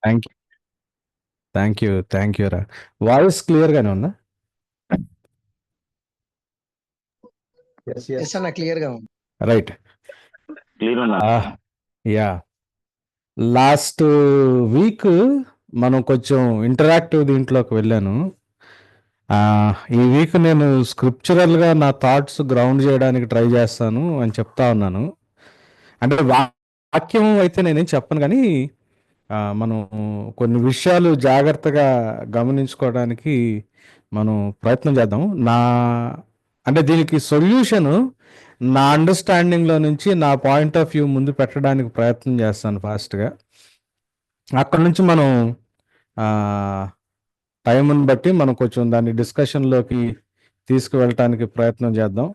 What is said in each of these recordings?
Thank you. Thank you. Thank you రా. Voice క్లియర్గానే ఉందా? Yes అన్న, క్లియర్ గా ఉంది. రైట్. క్లియర్ ఉన్నా? యా. లాస్ట్ వీక్ మనం కొంచెం ఇంటరాక్టివ్ దీంట్లోకి వెళ్ళాను. ఈ వీక్ నేను స్క్రిప్చురల్గా నా థాట్స్ గ్రౌండ్ చేయడానికి ట్రై చేస్తాను అని చెప్తా ఉన్నాను. అంటే వాక్యం అయితే నేనేం చెప్పను, కానీ మనం కొన్ని విషయాలు జాగ్రత్తగా గమనించుకోవడానికి మనం ప్రయత్నం చేద్దాం. అంటే దీనికి సొల్యూషన్ నా అండర్స్టాండింగ్లో నుంచి నా పాయింట్ ఆఫ్ వ్యూ ముందు పెట్టడానికి ప్రయత్నం చేస్తాను ఫాస్ట్గా. అక్కడ నుంచి మనం టైంని బట్టి మనం కొంచెం దాన్ని డిస్కషన్లోకి తీసుకువెళ్ళటానికి ప్రయత్నం చేద్దాం.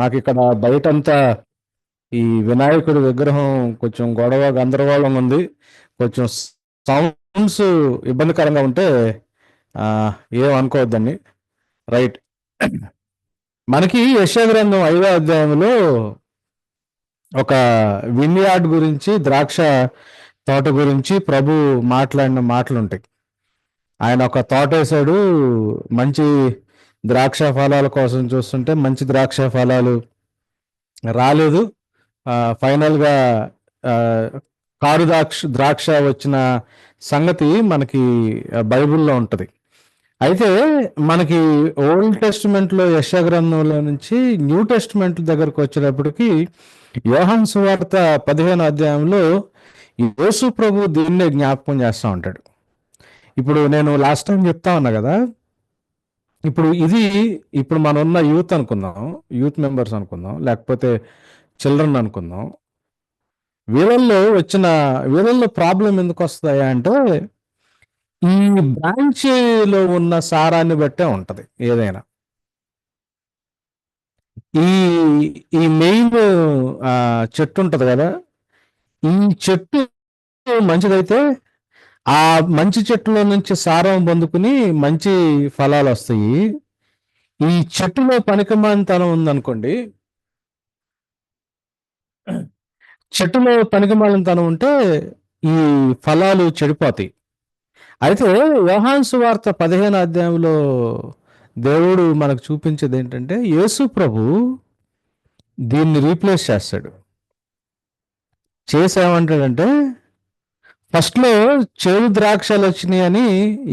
మాకు ఇక్కడ బయటంతా ఈ వినాయకుడి విగ్రహం కొంచెం గొడవ గందరగోళం ఉంది. కొంచెం సౌండ్స్ ఇబ్బందికరంగా ఉంటే ఏం అనుకోవద్దండి. రైట్. మనకి యెషయా గ్రంథం 5వ అధ్యాయంలో ఒక విన్యార్డ్ గురించి, ద్రాక్ష తోట గురించి ప్రభు మాట్లాడిన మాటలు ఉంటాయి. ఆయన ఒక తోట వేసాడు, మంచి ద్రాక్ష ఫలాల కోసం చూస్తుంటే మంచి ద్రాక్ష ఫలాలు రాలేదు. ఫైనల్గా కారు ద్రాక్ష వచ్చిన సంగతి మనకి బైబిల్లో ఉంటుంది. అయితే మనకి ఓల్డ్ టెస్టిమెంట్లో యెషయా గ్రంథంలో నుంచి న్యూ టెస్టిమెంట్ దగ్గరకు వచ్చేటప్పటికి యోహాను సువార్త 15వ అధ్యాయంలో యేసు ప్రభు దీన్నే జ్ఞాపకం చేస్తూ ఉంటాడు. ఇప్పుడు నేను లాస్ట్ టైం చెప్తా ఉన్నా కదా, ఇప్పుడు మనం ఉన్న యూత్ అనుకుందాం, యూత్ మెంబర్స్ అనుకుందాం, లేకపోతే చిల్డ్రన్ అనుకుందాం. వీళ్ళల్లో ప్రాబ్లం ఎందుకు వస్తాయా అంటే ఈ బ్రాంచ్లో ఉన్న సారాన్ని బట్టే ఉంటది ఏదైనా. ఈ మెయిన్ చెట్టు ఉంటది కదా, ఈ చెట్టు మంచిదైతే ఆ మంచి చెట్టులో నుంచి సారం పొందుకుని మంచి ఫలాలు వస్తాయి. ఈ చెట్టులో పనికిమాలినతనం ఉందనుకోండి, చెట్టులో పనికిమాలినతనం ఉంటే ఈ ఫలాలు చెడిపోతాయి. అయితే యోహాను సువార్త 15వ అధ్యాయంలో దేవుడు మనకు చూపించేది ఏంటంటే యేసు ప్రభు దీన్ని రీప్లేస్ చేస్తాడు. చేసేమంటాడంటే ఫస్ట్లో చేదు ద్రాక్షలు వచ్చినాయి అని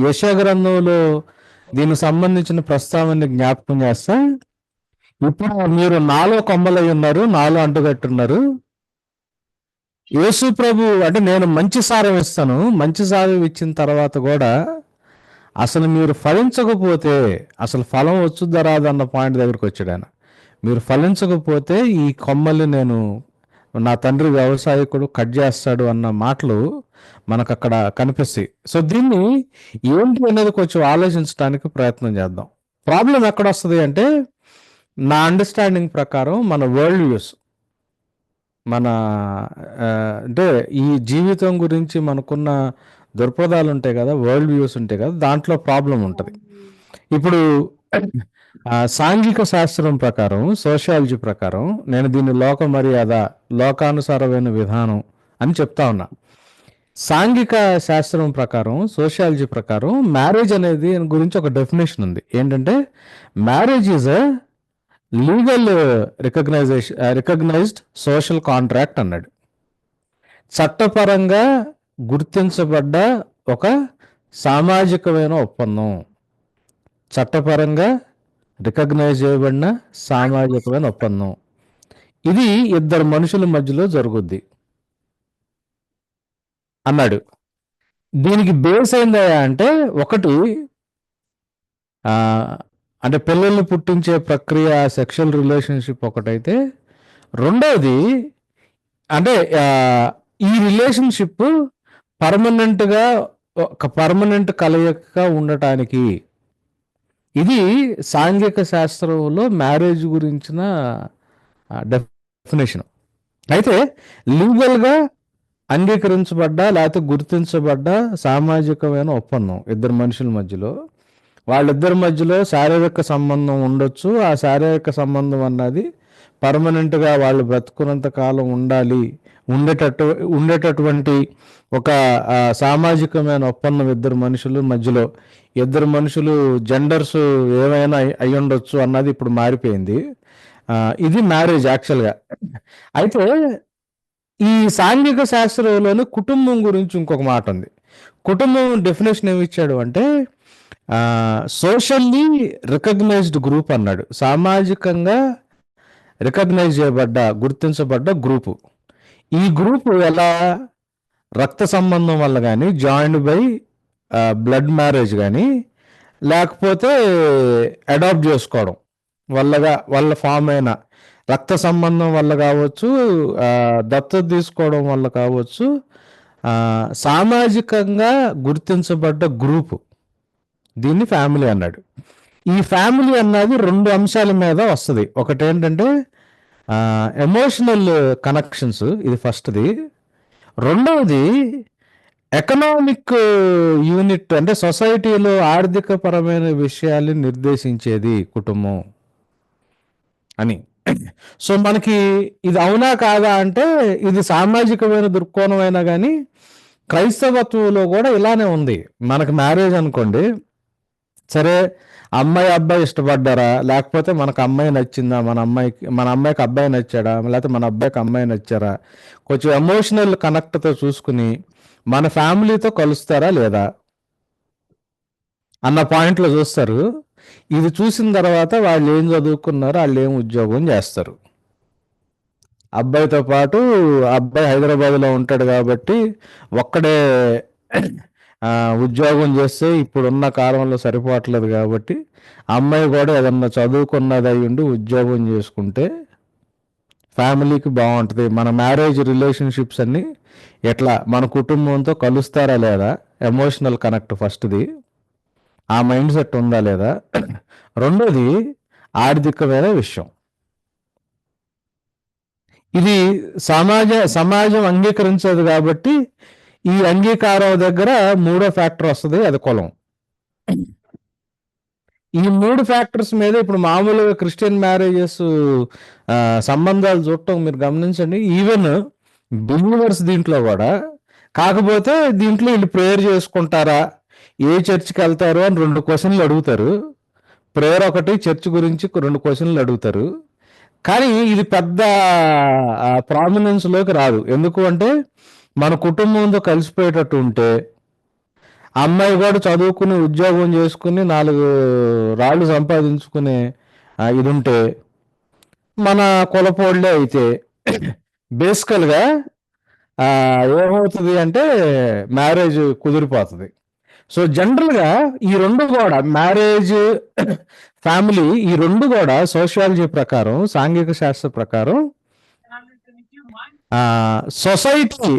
యెషయా గ్రంథంలో దీనికి సంబంధించిన ప్రస్తావనని జ్ఞాపకం చేస్తా, ఇప్పుడు మీరు నాలో కొమ్మలై ఉన్నారు, నాలో అంటుగట్టున్నారు. యేసు ప్రభు అంటే నేను మంచి సారం ఇస్తాను, మంచి సారం ఇచ్చిన తర్వాత కూడా అసలు మీరు ఫలించకపోతే అసలు ఫలం వచ్చుద్దా రాదన్న పాయింట్ దగ్గరికి వచ్చాడు ఆయన. మీరు ఫలించకపోతే ఈ కొమ్మల్ని నేను, నా తండ్రి వ్యవసాయకుడు కట్ చేస్తాడు అన్న మాటలు మనకు అక్కడ కనిపిస్తాయి. సో దీన్ని ఏంటి అనేది కొంచెం ఆలోచించడానికి ప్రయత్నం చేద్దాం. ప్రాబ్లం ఎక్కడ వస్తుంది అంటే నా అండర్స్టాండింగ్ ప్రకారం మన వరల్డ్ వ్యూస్, మన అంటే ఈ జీవితం గురించి మనకున్న దృక్పథాలు ఉంటాయి కదా, వరల్డ్ వ్యూస్ ఉంటాయి కదా, దాంట్లో ప్రాబ్లం ఉంటుంది. ఇప్పుడు సాంఘిక శాస్త్రం ప్రకారం, సోషియాలజీ ప్రకారం నేను దీన్ని లోక మర్యాద, లోకానుసారమైన విధానం అని చెప్తా ఉన్నా. సాంఘిక శాస్త్రం ప్రకారం, సోషియాలజీ ప్రకారం మ్యారేజ్ అనేది గురించి ఒక డెఫినేషన్ ఉంది. ఏంటంటే marriage is a legal recognised social contract అన్నాడు. చట్టపరంగా గుర్తించబడ్డ ఒక సామాజికమైన ఒప్పందం, చట్టపరంగా రికగ్నైజ్ చేయబడిన సామాజికమైన ఒప్పందం. ఇది ఇద్దరు మనుషుల మధ్యలో జరుగుద్ది అన్నాడు. దీనికి బేస్ అయిందా అంటే ఒకటి అంటే పిల్లల్ని పుట్టించే ప్రక్రియ, సెక్షువల్ రిలేషన్షిప్ ఒకటైతే, రెండోది అంటే ఈ రిలేషన్షిప్ పర్మనెంట్గా ఒక పర్మనెంట్ కలయికగా ఉండటానికి. ఇది సాంఘిక శాస్త్రంలో మ్యారేజ్ గురించిన డెఫినేషన్. అయితే లీగల్గా అంగీకరించబడ్డ లేకపోతే గుర్తించబడ్డ సామాజికమైన ఒప్పందం ఇద్దరు మనుషుల మధ్యలో, వాళ్ళిద్దరి మధ్యలో శారీరక సంబంధం ఉండొచ్చు. ఆ శారీరక సంబంధం అన్నది పర్మనెంట్గా వాళ్ళు బ్రతుకున్నంత కాలం ఉండేటటువంటి ఒక సామాజికమైన ఒప్పందం ఇద్దరు మనుషులు మధ్యలో. ఇద్దరు మనుషులు జెండర్స్ ఏమైనా అయి ఉండొచ్చు అన్నది ఇప్పుడు మారిపోయింది. ఇది మ్యారేజ్ యాక్చువల్గా. అయితే ఈ సాంఘిక శాస్త్రంలోని కుటుంబం గురించి ఇంకొక మాట ఉంది. కుటుంబం డెఫినేషన్ ఏమి ఇచ్చాడు అంటే సోషల్లీ రికగ్నైజ్డ్ గ్రూప్ అన్నాడు. సామాజికంగా రికగ్నైజ్ చేయబడ్డ, గుర్తించబడ్డ గ్రూపు. ఈ గ్రూపు ఎలా రక్త సంబంధం వల్ల కానీ, జాయిన్డ్ బై బ్లడ్ మ్యారేజ్ కానీ, లేకపోతే అడాప్ట్ చేసుకోవడం వల్ల ఫామ్ అయిన రక్త సంబంధం వల్ల కావచ్చు, దత్తత తీసుకోవడం వల్ల కావచ్చు, సామాజికంగా గుర్తించబడ్డ గ్రూపు, దీన్ని ఫ్యామిలీ అన్నాడు. ఈ ఫ్యామిలీ అన్నది రెండు అంశాల మీద వస్తుంది. ఒకటి ఏంటంటే ఎమోషనల్ కనెక్షన్స్, ఇది ఫస్ట్ది. రెండవది ఎకనామిక్ యూనిట్, అంటే సొసైటీలో ఆర్థిక పరమైన విషయాల్ని నిర్దేశించేది కుటుంబం అని. సో మనకి ఇది అవునా కాదా అంటే ఇది సామాజికమైన దృక్కోణం అయినా కానీ క్రైస్తవత్వంలో కూడా ఇలానే ఉంది. మనకు మ్యారేజ్ అనుకోండి, సరే అమ్మాయి అబ్బాయి ఇష్టపడ్డారా, లేకపోతే మనకు అమ్మాయి నచ్చిందా, మన అమ్మాయికి అబ్బాయి నచ్చాడా, లేకపోతే మన అబ్బాయికి అమ్మాయి నచ్చారా, కొంచెం ఎమోషనల్ కనెక్ట్తో చూసుకుని మన ఫ్యామిలీతో కలుస్తారా లేదా అన్న పాయింట్లో చూస్తారు. ఇది చూసిన తర్వాత వాళ్ళు ఏం చదువుకున్నారు, వాళ్ళు ఏం ఉద్యోగం చేస్తారు. అబ్బాయితో పాటు అబ్బాయి హైదరాబాద్లో ఉంటాడు కాబట్టి ఒక్కడే ఉద్యోగం చేస్తే ఇప్పుడున్న కాలంలో సరిపోవట్లేదు కాబట్టి అమ్మాయి కూడా ఏదన్నా చదువుకున్నది అయి ఉండి ఉద్యోగం చేసుకుంటే ఫ్యామిలీకి బాగుంటుంది. మన మ్యారేజ్ రిలేషన్షిప్స్ అన్నీ ఎట్లా మన కుటుంబంతో కలుస్తారా లేదా, ఎమోషనల్ కనెక్ట్ ఫస్ట్ది, ఆ మైండ్ సెట్ ఉందా లేదా. రెండోది ఆర్థికమైన విషయం. ఇది సమాజం అంగీకరించదు కాబట్టి ఈ అంగీకారం దగ్గర మూడో ఫ్యాక్టర్ వస్తుంది, అది కులం. ఈ మూడు ఫ్యాక్టర్స్ మీద ఇప్పుడు మామూలుగా క్రిస్టియన్ మ్యారేజెస్ సంబంధాలు చూడటం మీరు గమనించండి. ఈవెన్ బిలీవర్స్ దీంట్లో కూడా. కాకపోతే దీంట్లో వీళ్ళు ప్రేయర్ చేసుకుంటారా, ఏ చర్చికి వెళ్తారు అని 2 క్వశ్చన్లు అడుగుతారు. ప్రేయర్ ఒకటి, చర్చ్ గురించి 2 క్వశ్చన్లు అడుగుతారు. కానీ ఇది పెద్ద ప్రామినెన్స్లోకి రాదు. ఎందుకు అంటే మన కుటుంబంతో కలిసిపోయేటట్టు ఉంటే, అమ్మాయి కూడా చదువుకుని ఉద్యోగం చేసుకుని 4 రాళ్ళు సంపాదించుకునే ఇది ఉంటే, మన కులపోళ్ళే అయితే బేసికల్గా ఏమవుతుంది అంటే మ్యారేజ్ కుదిరిపోతుంది. సో జనరల్గా ఈ రెండు కూడా, మ్యారేజ్, ఫ్యామిలీ, ఈ రెండు కూడా సోషియాలజీ ప్రకారం, సాంఘిక శాస్త్ర ప్రకారం సొసైటీ,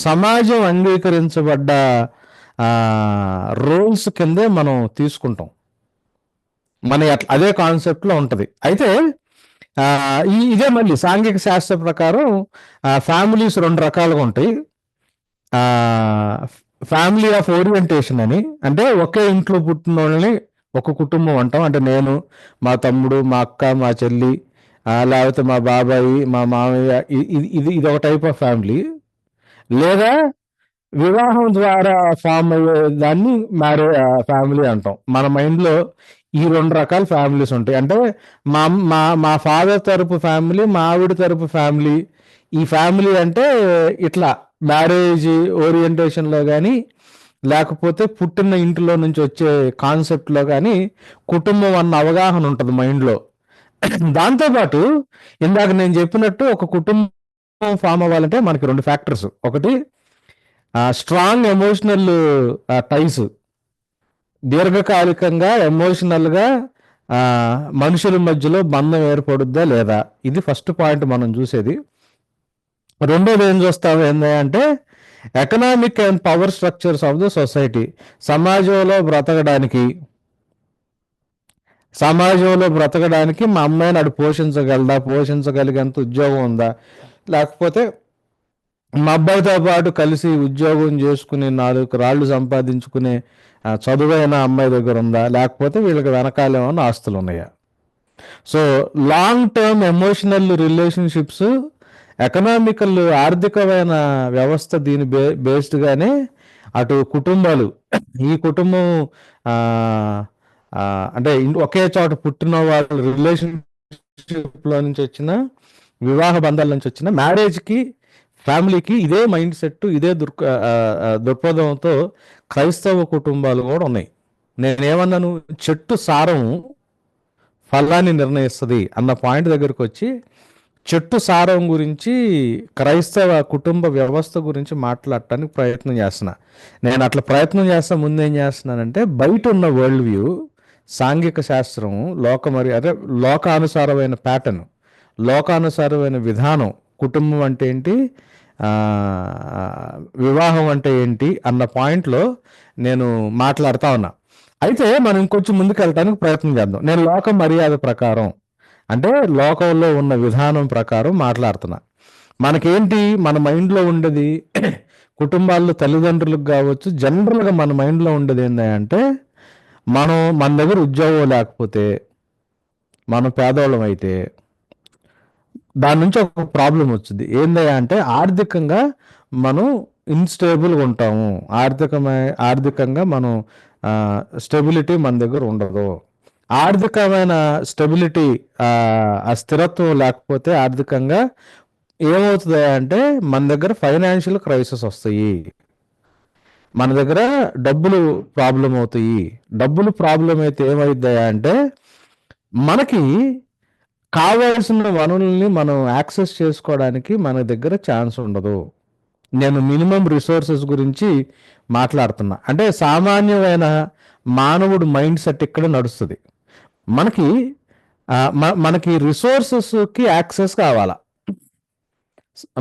సమాజం అంగీకరించబడ్డ రోల్స్ కిందే మనం తీసుకుంటాం. అదే కాన్సెప్ట్లో ఉంటుంది. అయితే ఇదే మళ్ళీ సాంఘిక శాస్త్ర ప్రకారం ఫ్యామిలీస్ 2 రకాలుగా ఉంటాయి. ఫ్యామిలీ ఆఫ్ ఓరియంటేషన్ అని, అంటే ఒకే ఇంట్లో పుట్టిన వాళ్ళని ఒక కుటుంబం అంటాం. అంటే నేను, మా తమ్ముడు, మా అక్క, మా చెల్లి, లేకపోతే మా బాబాయి, మా మామయ్య, ఇది ఒక టైప్ ఆఫ్ ఫ్యామిలీ. లేదా వివాహం ద్వారా ఫామ్ అయ్యే దాన్ని ఫ్యామిలీ అంటాం. మన మైండ్లో ఈ 2 రకాల ఫ్యామిలీస్ ఉంటాయి. అంటే మా ఫాదర్ తరపు ఫ్యామిలీ, మా ఆవిడ తరపు ఫ్యామిలీ. ఈ ఫ్యామిలీ అంటే ఇట్లా మ్యారేజ్ ఓరియంటేషన్లో కానీ, లేకపోతే పుట్టిన ఇంటిలో నుంచి వచ్చే కాన్సెప్ట్లో కానీ కుటుంబం అన్న అవగాహన ఉంటుంది మైండ్లో. దాంతోపాటు ఇందాక నేను చెప్పినట్టు ఒక కుటుంబం ఫామ్ అవ్వాలంటే మనకి 2 ఫ్యాక్టర్స్. ఒకటి స్ట్రాంగ్ ఎమోషనల్ టైస్, దీర్ఘకాలికంగా ఎమోషనల్గా మనుషుల మధ్యలో బంధం ఏర్పడుద్దా లేదా, ఇది ఫస్ట్ పాయింట్ మనం చూసేది. రెండోది ఏం చూస్తాం ఏంటంటే economic and power structures of the society. సమాజంలో బ్రతకడానికి మా అమ్మాయిని అడు పోషించగలిగేంత ఉద్యోగం ఉందా, లేకపోతే మా అబ్బాయితో పాటు కలిసి ఉద్యోగం చేసుకుని 4 రాళ్ళు సంపాదించుకునే చదువైన అమ్మాయి దగ్గర ఉందా, లేకపోతే వీళ్ళకి వెనకాలేమన్నా ఆస్తులు ఉన్నాయా. So long term emotional relationships, economical ఆర్థికమైన వ్యవస్థ దీని బేస్డ్గానే అటు కుటుంబాలు, ఈ కుటుంబం ఆ, ఆ, అంటే ఒకే చోట పుట్టిన వాళ్ళ రిలేషన్షిప్ లో నుంచి వచ్చిన వివాహ బంధాల నుంచి వచ్చిన మ్యారేజ్కి, ఫ్యామిలీకి ఇదే మైండ్ సెట్, ఇదే దృక్పథంతో క్రైస్తవ కుటుంబాలు కూడా ఉన్నాయి. నేనేమన్నాను, చెట్టు సారం ఫలాన్ని నిర్ణయిస్తుంది అన్న పాయింట్ దగ్గరకు వచ్చి చెట్టు సారం గురించి, క్రైస్తవ కుటుంబ వ్యవస్థ గురించి మాట్లాడటానికి ప్రయత్నం చేస్తున్నా. నేను అట్లా ప్రయత్నం చేస్తా ముందు ఏం చేస్తున్నానంటే, బయట ఉన్న వరల్డ్ వ్యూ, సాంఘిక శాస్త్రం, అదే లోకానుసారమైన ప్యాటర్న్, లోకానుసారమైన విధానం, కుటుంబం అంటే ఏంటి, ఆ, వివాహం అంటే ఏంటి అన్న పాయింట్లో నేను మాట్లాడుతా ఉన్నా. అయితే మనం ఇంకొంచెం ముందుకు వెళ్ళడానికి ప్రయత్నం చేద్దాం. నేను లోక మర్యాద ప్రకారం, అంటే లోకంలో ఉన్న విధానం ప్రకారం మాట్లాడుతున్నా. మనకేంటి మన మైండ్లో ఉండేది, కుటుంబాల్లో తల్లిదండ్రులకు కావచ్చు, జనరల్గా మన మైండ్లో ఉండేది ఏంటంటే, మన దగ్గర ఉద్యోగం లేకపోతే, మనం పేదవాళ్ళం అయితే దాని నుంచి ఒక ప్రాబ్లం వచ్చింది. ఏందయ్యా అంటే, ఆర్థికంగా మనం ఇన్స్టేబుల్గా ఉంటాము, ఆర్థికంగా మనం స్టెబిలిటీ మన దగ్గర ఉండదు. ఆర్థికమైన స్టెబిలిటీ, ఆ స్థిరత్వం లేకపోతే ఆర్థికంగా ఏమవుతుంది అంటే, మన దగ్గర ఫైనాన్షియల్ క్రైసిస్ వస్తాయి, మన దగ్గర డబ్బులు ప్రాబ్లం అవుతాయి. డబ్బులు ప్రాబ్లం అయితే ఏమైద్దాయా అంటే, మనకి కావాల్సిన వనరుల్ని మనం యాక్సెస్ చేసుకోవడానికి మన దగ్గర ఛాన్స్ ఉండదు. నేను మినిమం రిసోర్సెస్ గురించి మాట్లాడుతున్నా. అంటే సామాన్యమైన మానవుడు మైండ్ సెట్ ఇక్కడ నడుస్తుంది. మనకి మనకి రిసోర్సెస్కి యాక్సెస్ కావాలా.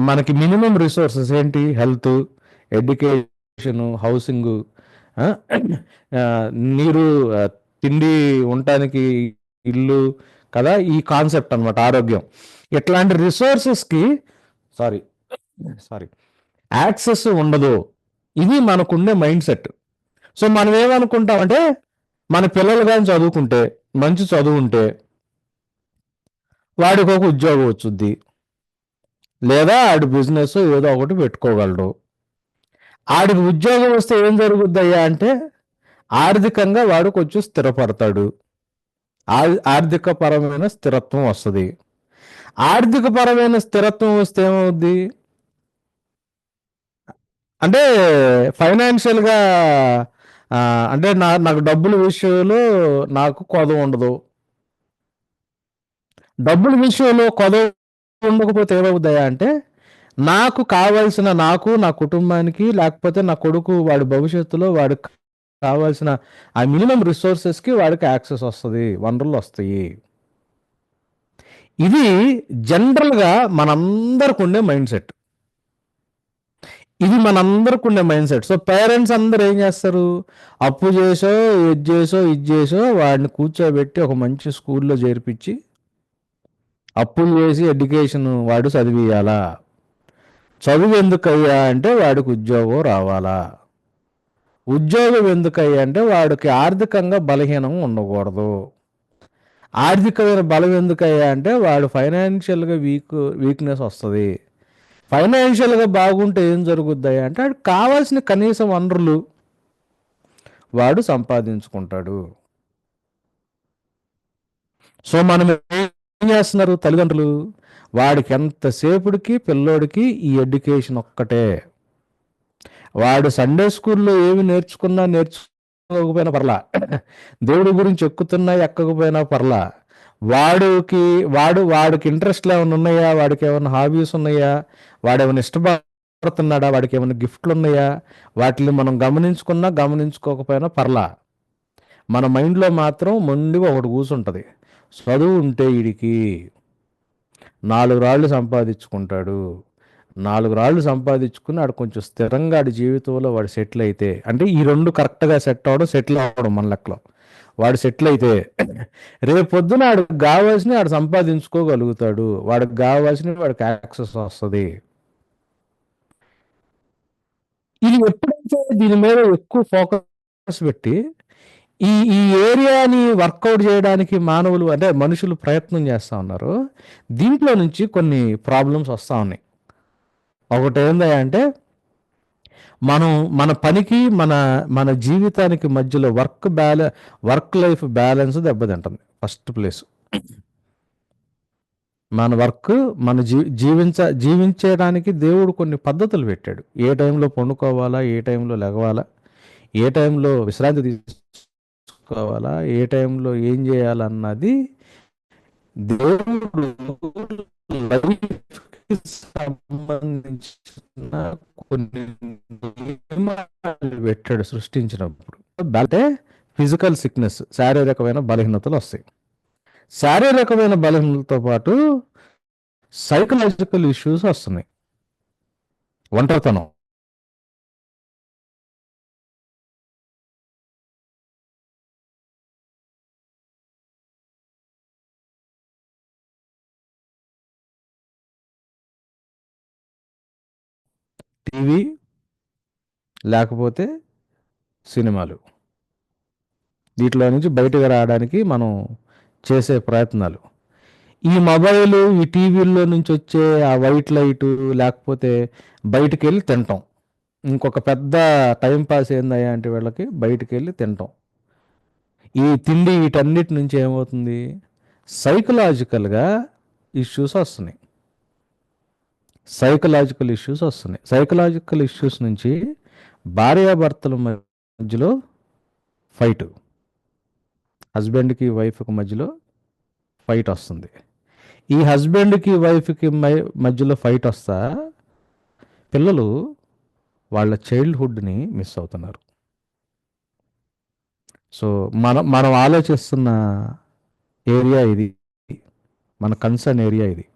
మనకి మినిమం రిసోర్సెస్ ఏంటి? హెల్త్, ఎడ్యుకేషను, హౌసింగు, నీరు, తిండి, ఉండటానికి ఇల్లు కదా, ఈ కాన్సెప్ట్ అనమాట ఆరోగ్యం. ఇట్లాంటి రిసోర్సెస్కి సారీ సారీ యాక్సెస్ ఉండదు. ఇది మనకుండే మైండ్ సెట్. సో మనం ఏమనుకుంటామంటే, మన పిల్లలు కానీ చదువుకుంటే, మంచి చదువు ఉంటే వాడికి ఒక ఉద్యోగం వచ్చుద్ది, లేదా ఆడి బిజినెస్ ఏదో ఒకటి పెట్టుకోగలడు. ఆడికి ఉద్యోగం వస్తే ఏం జరుగుద్దయ్యా అంటే, ఆర్థికంగా వాడు కొంచెం స్థిరపడతాడు, ఆర్థిక పరమైన స్థిరత్వం వస్తుంది. ఆర్థిక పరమైన స్థిరత్వం వస్తే ఏమవుద్ది అంటే, ఫైనాన్షియల్గా అంటే నాకు డబ్బుల విషయంలో నాకు కొదవ ఉండదు. డబ్బుల విషయంలో కొదవ ఉండకపోతే ఏమవుతాయా అంటే, నాకు కావాల్సిన, నాకు నా కుటుంబానికి, లేకపోతే నా కొడుకు వాడి భవిష్యత్తులో వాడికి కావాల్సిన ఆ మినిమం రిసోర్సెస్కి వాడికి యాక్సెస్ వస్తుంది, వనరులు వస్తాయి. ఇది జనరల్గా మనందరికి ఉండే మైండ్ సెట్. ఇది మనందరికి ఉండే మైండ్ సెట్. సో పేరెంట్స్ అందరూ ఏం చేస్తారు, అప్పు ఇది చేసో వాడిని కూర్చోబెట్టి ఒక మంచి స్కూల్లో చేర్పించి, అప్పులు చేసి ఎడ్యుకేషన్ వాడు చదివియాలా. చదువు ఎందుకయ్యా అంటే, వాడికి ఉద్యోగం రావాలా. ఉద్యోగం ఎందుకయ్యా అంటే, వాడికి ఆర్థికంగా బలహీనం ఉండకూడదు. ఆర్థికమైన బలం ఎందుకయ్యా అంటే, వాడు ఫైనాన్షియల్గా వీక్నెస్ వస్తుంది. ఫైనాన్షియల్గా బాగుంటే ఏం జరుగుద్దయ్యా అంటే, వాడికి కావాల్సిన కనీస వనరులు వాడు సంపాదించుకుంటాడు. సో మనం ఏం చేస్తున్నారు తల్లిదండ్రులు, వాడికి ఎంతసేపుడికి పిల్లోడికి ఈ ఎడ్యుకేషన్ ఒక్కటే. వాడు సండే స్కూల్లో ఏమి నేర్చుకోకపోయినా పర్లా, దేవుడి గురించి ఎక్కకపోయినా పర్లా, వాడికి ఇంట్రెస్ట్లు ఏమైనా ఉన్నాయా, వాడికి ఏమైనా హాబీస్ ఉన్నాయా, వాడేమైనా ఇష్టపడుతున్నాడా, వాడికి ఏమైనా గిఫ్ట్లు ఉన్నాయా, వాటిని మనం గమనించుకోకపోయినా పర్లా, మన మైండ్లో మాత్రం మొండిగా ఒకటి కూర్చుంటుంది, చదువు ఉంటే వీడికి 4 రాళ్ళు సంపాదించుకుంటాడు, 4 రాళ్ళు సంపాదించుకుని ఆడు కొంచెం స్థిరంగా ఆడి జీవితంలో వాడు సెటిల్ అయితే, అంటే ఈ రెండు కరెక్ట్గా సెటిల్ అవ్వడం మన లెక్కలో, వాడు సెటిల్ అయితే రేపు పొద్దున ఆడికి కావాల్సిన ఆడు సంపాదించుకోగలుగుతాడు, వాడికి వాడికి యాక్సెస్ వస్తుంది. ఇది ఎప్పుడైతే దీని మీద ఎక్కువ ఫోకస్ పెట్టి ఈ ఏరియాని వర్కౌట్ చేయడానికి మానవులు అంటే మనుషులు ప్రయత్నం చేస్తూ ఉన్నారు. దీంట్లో నుంచి కొన్ని ప్రాబ్లమ్స్ వస్తూ ఉన్నాయి. ఒకటి ఏందంటే మనం మన పనికి మన జీవితానికి మధ్యలో వర్క్ లైఫ్ బ్యాలెన్స్ దెబ్బతింటుంది. ఫస్ట్ ప్లేస్ మన వర్క్ మన జీవించడానికి దేవుడు కొన్ని పద్ధతులు పెట్టాడు. ఏ టైంలో పండుకోవాలా, ఏ టైంలో లెగవాలా, ఏ టైంలో విశ్రాంతి తీసుకోవాలా, ఏ టైంలో ఏం చేయాలన్నది దేవుడు లైఫ్కి సంబంధించిన కొన్ని నియమాలు పెట్టాడు సృష్టించినప్పుడు. అంటే ఫిజికల్ సిక్నెస్, శారీరకమైన బలహీనతలు వస్తాయి. శారీరకమైన బలహీనతలతో పాటు సైకలాజికల్ ఇష్యూస్ వస్తున్నాయి. ఒంటరితనం, టీవీ లేకపోతే సినిమాలు, వీటిలో నుంచి బయటకు రావడానికి మనం చేసే ప్రయత్నాలు. ఈ మొబైల్, ఈ టీవీల్లో నుంచి వచ్చే ఆ వైట్ లైటు, లేకపోతే బయటికి వెళ్ళి తినటం. ఇంకొక పెద్ద టైం పాస్ ఏందయ్యా అంటే వీళ్ళకి బయటికి వెళ్ళి తినటం. ఈ తిండి వీటన్నిటి నుంచి ఏమవుతుంది, సైకలాజికల్గా ఇష్యూస్ వస్తున్నాయి. సైకలాజికల్ ఇష్యూస్ నుంచి భార్యాభర్తల మధ్యలో ఫైట్, హస్బెండ్కి వైఫ్కి మధ్యలో ఫైట్ వస్తుంది. ఈ హస్బెండ్కి వైఫ్కి మధ్యలో ఫైట్ వస్తా పిల్లలు వాళ్ళ చైల్డ్హుడ్ని మిస్ అవుతున్నారు. సో మనం ఆలోచిస్తున్న ఏరియా ఇది, మన కన్సర్న్ ఏరియా ఇది.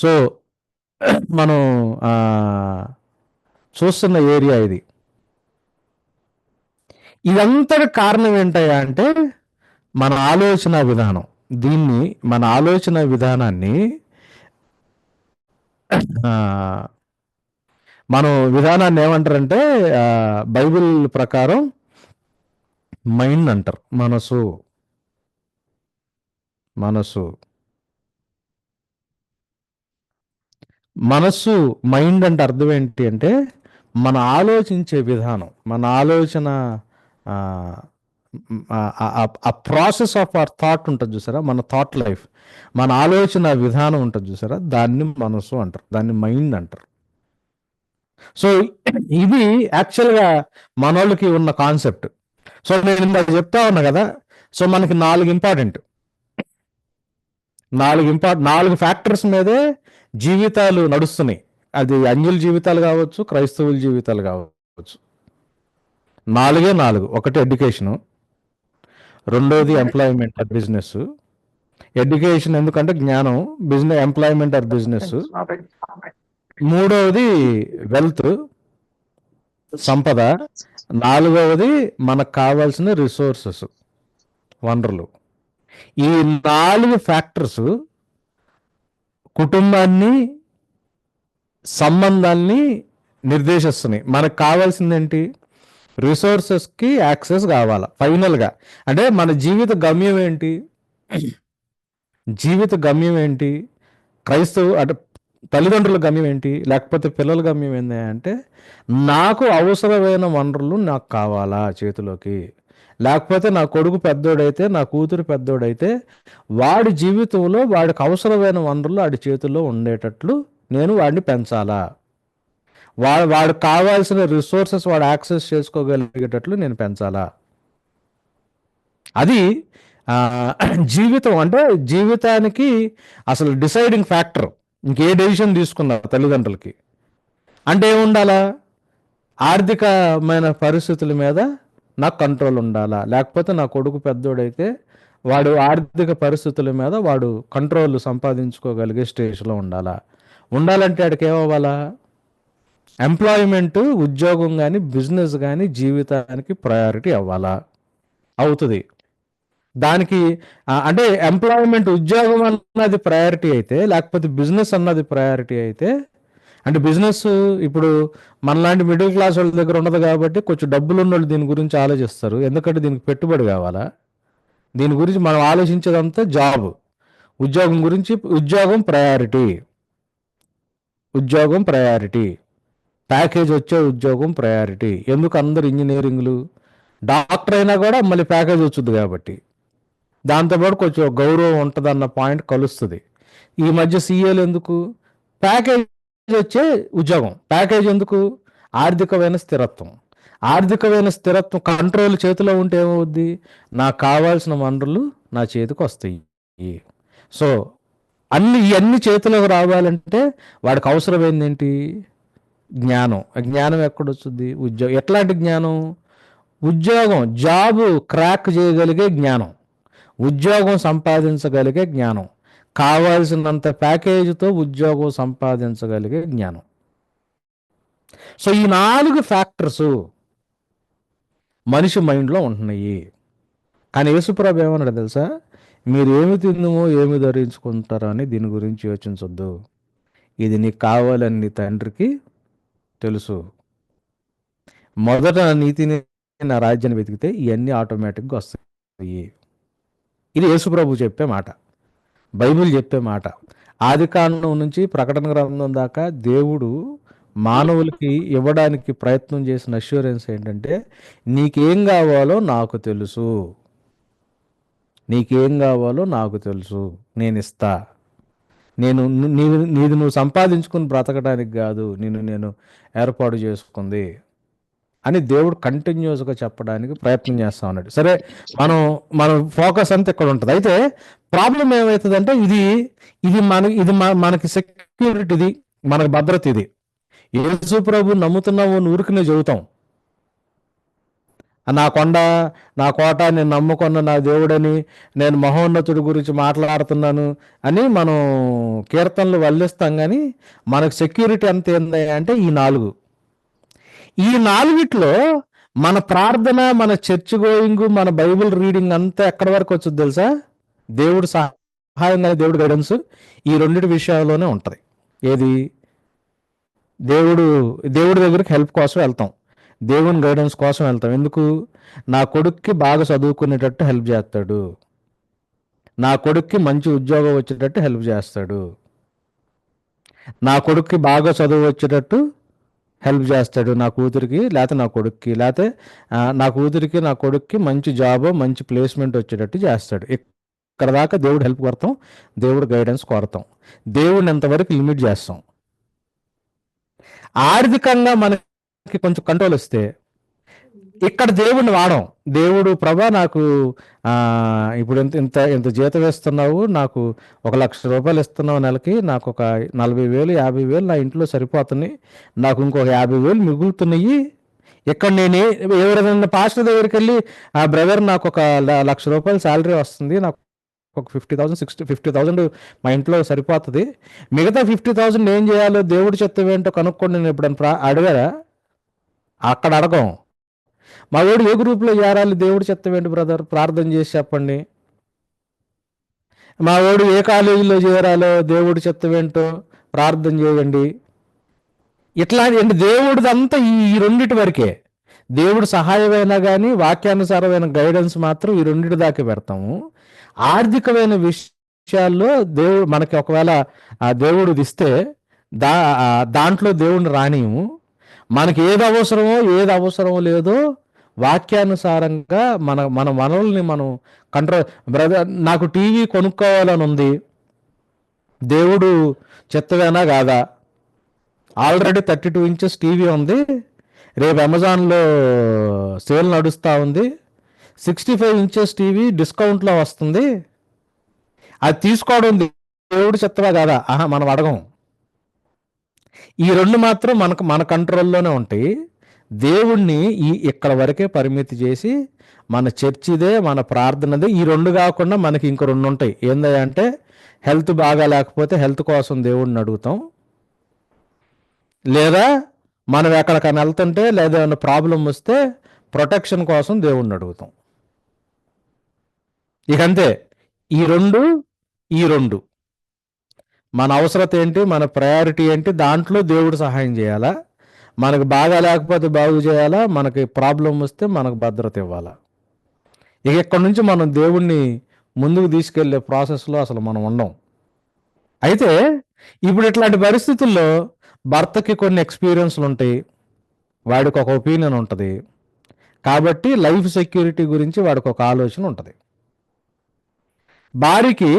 సో మనం చూస్తున్న ఏరియా ఇది. ఇదంతటి కారణం ఏంటయ్యా అంటే మన ఆలోచన విధానం. మన ఆలోచన విధానాన్ని ఏమంటారంటే బైబిల్ ప్రకారం మైండ్ అంటారు. మనస్సు మైండ్ అంటే అర్థం ఏంటి అంటే మన ఆలోచించే విధానం, మన ఆలోచన, ఆ ప్రాసెస్ ఆఫ్ అవర్ థాట్ ఉంటుంది చూసారా, మన థాట్ లైఫ్, మన ఆలోచన విధానం ఉంటుంది చూసారా, దాన్ని మనసు అంటారు, దాన్ని మైండ్ అంటారు. సో ఇది యాక్చువల్గా మన వాళ్ళకి ఉన్న కాన్సెప్ట్. సో నేను ఇందాక చెప్తా ఉన్నా కదా, సో మనకి 4 ఫ్యాక్టర్స్ మీదే జీవితాలు నడుస్తున్నాయి. అది అన్యుల జీవితాలు కావచ్చు, క్రైస్తవుల జీవితాలు కావచ్చు. 4. ఒకటి ఎడ్యుకేషను, రెండోది ఎంప్లాయ్మెంట్ ఆర్ బిజినెస్. ఎడ్యుకేషన్ ఎందుకంటే జ్ఞానం, ఎంప్లాయ్మెంట్ ఆర్ బిజినెస్. మూడవది వెల్త్, సంపద. 4వది మనకు కావాల్సిన రిసోర్సెస్, వనరులు. ఈ 4 ఫ్యాక్టర్స్ కుటుంబాన్ని, సంబంధాన్ని నిర్దేశిస్తున్నాయి. మనకు కావాల్సింది ఏంటి, రిసోర్సెస్కి యాక్సెస్ కావాలా ఫైనల్గా. అంటే మన జీవిత గమ్యం ఏంటి, క్రైస్తవు అంటే తల్లిదండ్రుల గమ్యం ఏంటి, లేకపోతే పిల్లల గమ్యం ఏంటి అంటే నాకు అవసరమైన వనరులు నాకు కావాలా చేతిలోకి. లేకపోతే నా కొడుకు పెద్దోడైతే, నా కూతురు పెద్దోడైతే వాడి జీవితంలో వాడికి అవసరమైన వనరులు వాడి చేతుల్లో ఉండేటట్లు నేను వాడిని పెంచాలా, వాడికి కావాల్సిన రిసోర్సెస్ వాడు యాక్సెస్ చేసుకోగలిగేటట్లు నేను పెంచాలా. అది జీవితం అంటే జీవితానికి అసలు డిసైడింగ్ ఫ్యాక్టర్. ఇంకే డెసిషన్ తీసుకున్నారు తల్లిదండ్రులకి అంటే ఏముండాలా, ఆర్థికమైన పరిస్థితుల మీద నాకు కంట్రోల్ ఉండాలా, లేకపోతే నా కొడుకు పెద్దోడైతే వాడు ఆర్థిక పరిస్థితుల మీద వాడు కంట్రోల్ సంపాదించుకోగలిగే స్టేజ్లో ఉండాలంటే వాడికి ఏమవ్వాలా, ఎంప్లాయ్మెంట్, ఉద్యోగం కానీ బిజినెస్ కానీ జీవితానికి ప్రయారిటీ అవ్వాలా, అవుతుంది. దానికి అంటే ఎంప్లాయ్మెంట్, ఉద్యోగం అన్నది ప్రయారిటీ అయితే, లేకపోతే బిజినెస్ అన్నది ప్రయారిటీ అయితే అంటే బిజినెస్ ఇప్పుడు మనలాంటి మిడిల్ క్లాస్ వాళ్ళ దగ్గర ఉండదు కాబట్టి కొంచెం డబ్బులు ఉన్న వాళ్ళు దీని గురించి ఆలోచిస్తారు. ఎందుకంటే దీనికి పెట్టుబడి కావాలా. దీని గురించి మనం ఆలోచించేదంతా జాబ్, ఉద్యోగం గురించి. ఉద్యోగం ప్రయారిటీ, ఉద్యోగం ప్రయారిటీ, ప్యాకేజ్ వచ్చే ఉద్యోగం ప్రయారిటీ. ఎందుకు అందరు ఇంజనీరింగ్లు, డాక్టర్ అయినా కూడా మళ్ళీ ప్యాకేజ్ వచ్చుద్ది కాబట్టి దాంతోపాటు కొంచెం గౌరవం ఉంటుందన్న పాయింట్ కలుస్తుంది. ఈ మధ్య సీఏలు ఎందుకు? ప్యాకేజ్ వచ్చే ఉద్యోగం. ప్యాకేజ్ ఎందుకు? ఆర్థికమైన స్థిరత్వం. ఆర్థికమైన స్థిరత్వం కంట్రోల్ చేతిలో ఉంటే ఏమవుద్ది? నాకు కావాల్సిన వనరులు నా చేతికి వస్తాయి. సో ఇవన్నీ చేతిలోకి రావాలంటే వాడికి అవసరమైంది ఏంటి? జ్ఞానం. జ్ఞానం ఎక్కడొచ్చుద్ది? ఉద్యోగం. ఎట్లాంటి జ్ఞానం? ఉద్యోగం, జాబు క్రాక్ చేయగలిగే జ్ఞానం, ఉద్యోగం సంపాదించగలిగే జ్ఞానం, కావాల్సినంత ప్యాకేజీతో ఉద్యోగం సంపాదించగలిగే జ్ఞానం. సో ఈ 4 ఫ్యాక్టర్స్ మనిషి మైండ్లో ఉంటున్నాయి. కానీ యేసుప్రభు ఏమన్నాడు తెలుసా? మీరు ఏమి తిందుమో ఏమి ధరించుకుంటారో అని దీని గురించి యోచించొద్దు. ఇది నీకు కావాలని నీ తండ్రికి తెలుసు. మొదట నా నీతిని, నా రాజ్యాన్ని వెతికితే ఇవన్నీ ఆటోమేటిక్గా వస్తాయి. ఇది యేసుప్రభు చెప్పే మాట, బైబిల్ చెప్పే మాట. ఆదికాండం నుంచి ప్రకటన గ్రంథం దాకా దేవుడు మానవులకి ఇవ్వడానికి ప్రయత్నం చేసిన అష్యూరెన్స్ ఏంటంటే, నీకేం కావాలో నాకు తెలుసు, నీకేం కావాలో నాకు తెలుసు, నేను ఇస్తా. నీది నువ్వు సంపాదించుకుని బ్రతకడానికి కాదు, నేను ఏర్పాటు చేసుకుంది అని దేవుడు కంటిన్యూస్గా చెప్పడానికి ప్రయత్నం చేస్తా ఉన్నాడు. సరే, మన ఫోకస్ అంతా ఇక్కడ ఉంటుంది. అయితే ప్రాబ్లం ఏమవుతుందంటే మనకి సెక్యూరిటీది, మనకి భద్రత ఇది. యేసు ప్రభు నమ్ముతున్నావు అని ఊరికనే చెబుతాం. నా కొండ, నా కోట, నేను నమ్ముకున్న నా దేవుడని, నేను మహోన్నతుడి గురించి మాట్లాడుతున్నాను అని మనం కీర్తనలు వల్లిస్తాం. కానీ మనకు సెక్యూరిటీ అంత ఏంది అంటే ఈ 4 మన ప్రార్థన, మన చర్చ్ గోయింగ్, మన బైబిల్ రీడింగ్ అంతా ఎక్కడి వరకు వచ్చింది తెలుసా? దేవుడు సహాయంగా, దేవుడు గైడెన్స్ ఈ 2 విషయాల్లోనే ఉంటుంది. ఏది? దేవుడి దగ్గరికి హెల్ప్ కోసం వెళ్తాం, దేవుని గైడెన్స్ కోసం వెళ్తాం. ఎందుకు? నా కొడుక్కి బాగా చదువుకునేటట్టు హెల్ప్ చేస్తాడు, నా కొడుక్కి మంచి ఉద్యోగం వచ్చేటట్టు హెల్ప్ చేస్తాడు, నా కొడుక్కి బాగా చదువు వచ్చేటట్టు హెల్ప్ చేస్తాడు, నా కూతురికి లేకపోతే నా కొడుక్కి, లేకపోతే నా కూతురికి నా కొడుక్కి మంచి జాబ్, మంచి ప్లేస్మెంట్ వచ్చేటట్టు చేస్తాడు. ఇక్కడ దాకా దేవుడు హెల్ప్ కోరతాం, దేవుడు గైడెన్స్ కోరతాం, దేవుడిని ఎంతవరకు లిమిట్ చేస్తాం. ఆర్థికంగా మనకి కొంచెం కంట్రోల్ వస్తే ఇక్కడ దేవుడిని వాడం. దేవుడు ప్రభా నాకు ఇప్పుడు ఇంత ఇంత జీతం వేస్తున్నావు, నాకు 1,00,000 రూపాయలు ఇస్తున్నావు నెలకి, నాకు ఒక 40,000 50,000 నా ఇంట్లో సరిపోతున్నాయి, నాకు ఇంకొక 50,000 మిగులుతున్నాయి. ఇక్కడ నేను ఎవరైనా పాస్టర్ దగ్గరికి వెళ్ళి, ఆ బ్రదర్ నాకు ఒక 1,00,000 రూపాయలు శాలరీ వస్తుంది, నాకు ఒక 50,000 మా ఇంట్లో సరిపోతుంది, మిగతా 50,000 ఏం చేయాలో దేవుడు చెప్తే ఏంటో కనుక్కోండి నేను ఎప్పుడన్నా అడిగారా? అక్కడ అడగం. మా వాడు ఏ గ్రూప్లో చేరాలి, దేవుడు చెప్తావేంటి బ్రదర్, ప్రార్థన చేసి చెప్పండి. మా వాడు ఏ కాలేజీలో చేరాలో దేవుడు చెప్తావేంటో ప్రార్థన చేయండి. ఇట్లా దేవుడిదంతా ఈ 2 వరకే. దేవుడు సహాయమైనా కానీ వాక్యానుసారమైన గైడెన్స్ మాత్రం ఈ 2 దాకా పెడతాము. ఆర్థికమైన విషయాల్లో దేవుడు మనకి ఒకవేళ ఆ దేవుడు ఇస్తే దాంట్లో దేవుడిని రానియము. మనకి ఏది అవసరమో లేదో వాక్యానుసారంగా మన వనరుల్ని మనం కంట్రోల్. బ్రదర్ నాకు టీవీ కొనుక్కోవాలని ఉంది, దేవుడు చెత్తవేనా కాదా? ఆల్రెడీ 32 ఇంచెస్ టీవీ ఉంది, రేపు అమెజాన్లో సేల్ నడుస్తూ ఉంది, 65 ఇంచెస్ టీవీ డిస్కౌంట్లో వస్తుంది, అది తీసుకోవడం దేవుడు చెత్తవా కాదా? మనం అడగం. ఈ 2 మాత్రం మన కంట్రోల్లోనే ఉంటాయి. దేవుణ్ణి ఇక్కడ వరకే పరిమితి చేసి మన చర్చిదే, మన ప్రార్థనదే. ఈ 2 కాకుండా మనకి ఇంకో 2 ఉంటాయి. ఏందంటే హెల్త్ బాగా లేకపోతే హెల్త్ కోసం దేవుడిని అడుగుతాం, లేదా మనం ఎక్కడికైనా వెళ్తుంటే లేదా ఏమైనా ప్రాబ్లం వస్తే ప్రొటెక్షన్ కోసం దేవుడిని అడుగుతాం. ఇక అంతే. ఈ రెండు మన అవసరత ఏంటి, మన ప్రయారిటీ ఏంటి, దాంట్లో దేవుడు సహాయం చేయాలా, మనకు బాగా లేకపోతే బాగు చేయాలా, మనకి ప్రాబ్లం వస్తే మనకు భద్రత ఇవ్వాలా. ఇక ఇక్కడ నుంచి మనం దేవుణ్ణి ముందుకు తీసుకెళ్లే ప్రాసెస్లో అసలు మనం ఉండం. అయితే ఇప్పుడు ఇట్లాంటి పరిస్థితుల్లో భర్తకి కొన్ని ఎక్స్పీరియన్స్లు ఉంటాయి, వాడికి ఒక ఒపీనియన్ ఉంటుంది, కాబట్టి లైఫ్ సెక్యూరిటీ గురించి వాడికి ఒక ఆలోచన ఉంటుంది. భార్యకి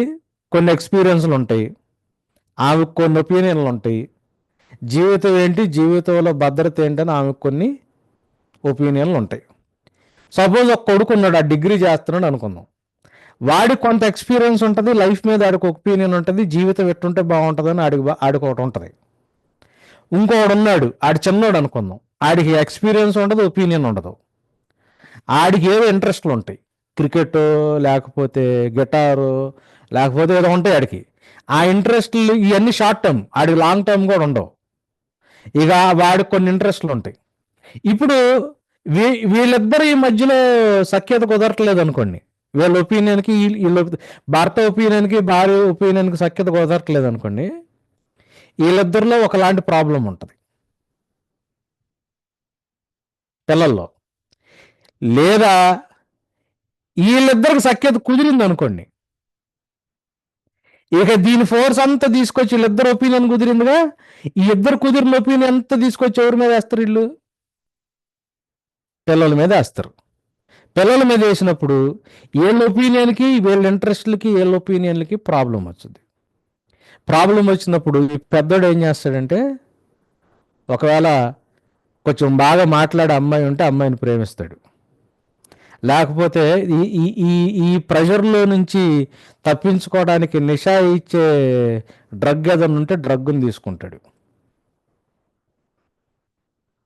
కొన్ని ఎక్స్పీరియన్స్లు ఉంటాయి, ఆమెకు కొన్ని ఒపీనియన్లు ఉంటాయి, జీవితం ఏంటి, జీవితంలో భద్రత ఏంటని ఆమెకు కొన్ని ఒపీనియన్లు ఉంటాయి. సపోజ్ ఒక కొడుకు ఉన్నాడు, ఆ డిగ్రీ చేస్తున్నాడు అనుకుందాం, వాడికి కొంత ఎక్స్పీరియన్స్ ఉంటుంది, లైఫ్ మీద ఆడికి ఒపీనియన్ ఉంటుంది, జీవితం ఎట్టుంటే బాగుంటుందని ఆడికి ఒకటి ఉంటుంది. ఇంకోడు ఉన్నాడు, ఆడి చిన్నోడు అనుకుందాం, ఆడికి ఎక్స్పీరియన్స్ ఉండదు, ఒపీనియన్ ఉండదు, ఆడికి ఏవో ఇంట్రెస్ట్లు ఉంటాయి, క్రికెట్ లేకపోతే గిటారు లేకపోతే ఏదో ఉంటాయి ఆడికి. ఆ ఇంట్రెస్ట్లు ఇవన్నీ షార్ట్ టర్మ్, ఆడికి లాంగ్ టర్మ్ కూడా ఉండవు. ఇక వాడికి కొన్ని ఇంట్రెస్ట్లు ఉంటాయి. ఇప్పుడు వీళ్ళిద్దరు ఈ మధ్యలో సఖ్యత కుదరట్లేదు అనుకోండి, వీళ్ళ ఒపీనియన్కి వీళ్ళ భర్త ఒపీనియన్కి భార్య ఒపీనియన్కి సఖ్యత కుదరట్లేదు అనుకోండి, వీళ్ళిద్దరిలో ఒకలాంటి ప్రాబ్లం ఉంటుంది పిల్లల్లో. లేదా వీళ్ళిద్దరికి సఖ్యత కుదిరింది అనుకోండి, ఇక దీని ఫోర్స్ అంతా తీసుకొచ్చి వీళ్ళిద్దరు ఒపీనియన్ కుదిరిందిగా, ఈ ఇద్దరు కుదిరిన ఒపీనియన్ అంతా తీసుకొచ్చి ఎవరి మీద వేస్తారు, వీళ్ళు పిల్లల మీద వేస్తారు. పిల్లల మీద వేసినప్పుడు వీళ్ళ ఒపీనియన్కి వీళ్ళ ఇంట్రెస్ట్లకి వీళ్ళ ఒపీనియన్లకి ప్రాబ్లం వచ్చింది. ప్రాబ్లం వచ్చినప్పుడు ఈ పెద్దోడు ఏం చేస్తాడంటే, ఒకవేళ కొంచెం బాగా మాట్లాడే అమ్మాయి ఉంటే అమ్మాయిని ప్రేమిస్తాడు, లేకపోతే ఈ ఈ ఈ ఈ ప్రెషర్లో నుంచి తప్పించుకోవడానికి నిషా ఇచ్చే డ్రగ్ ఏదైనా ఉంటే డ్రగ్ని తీసుకుంటాడు,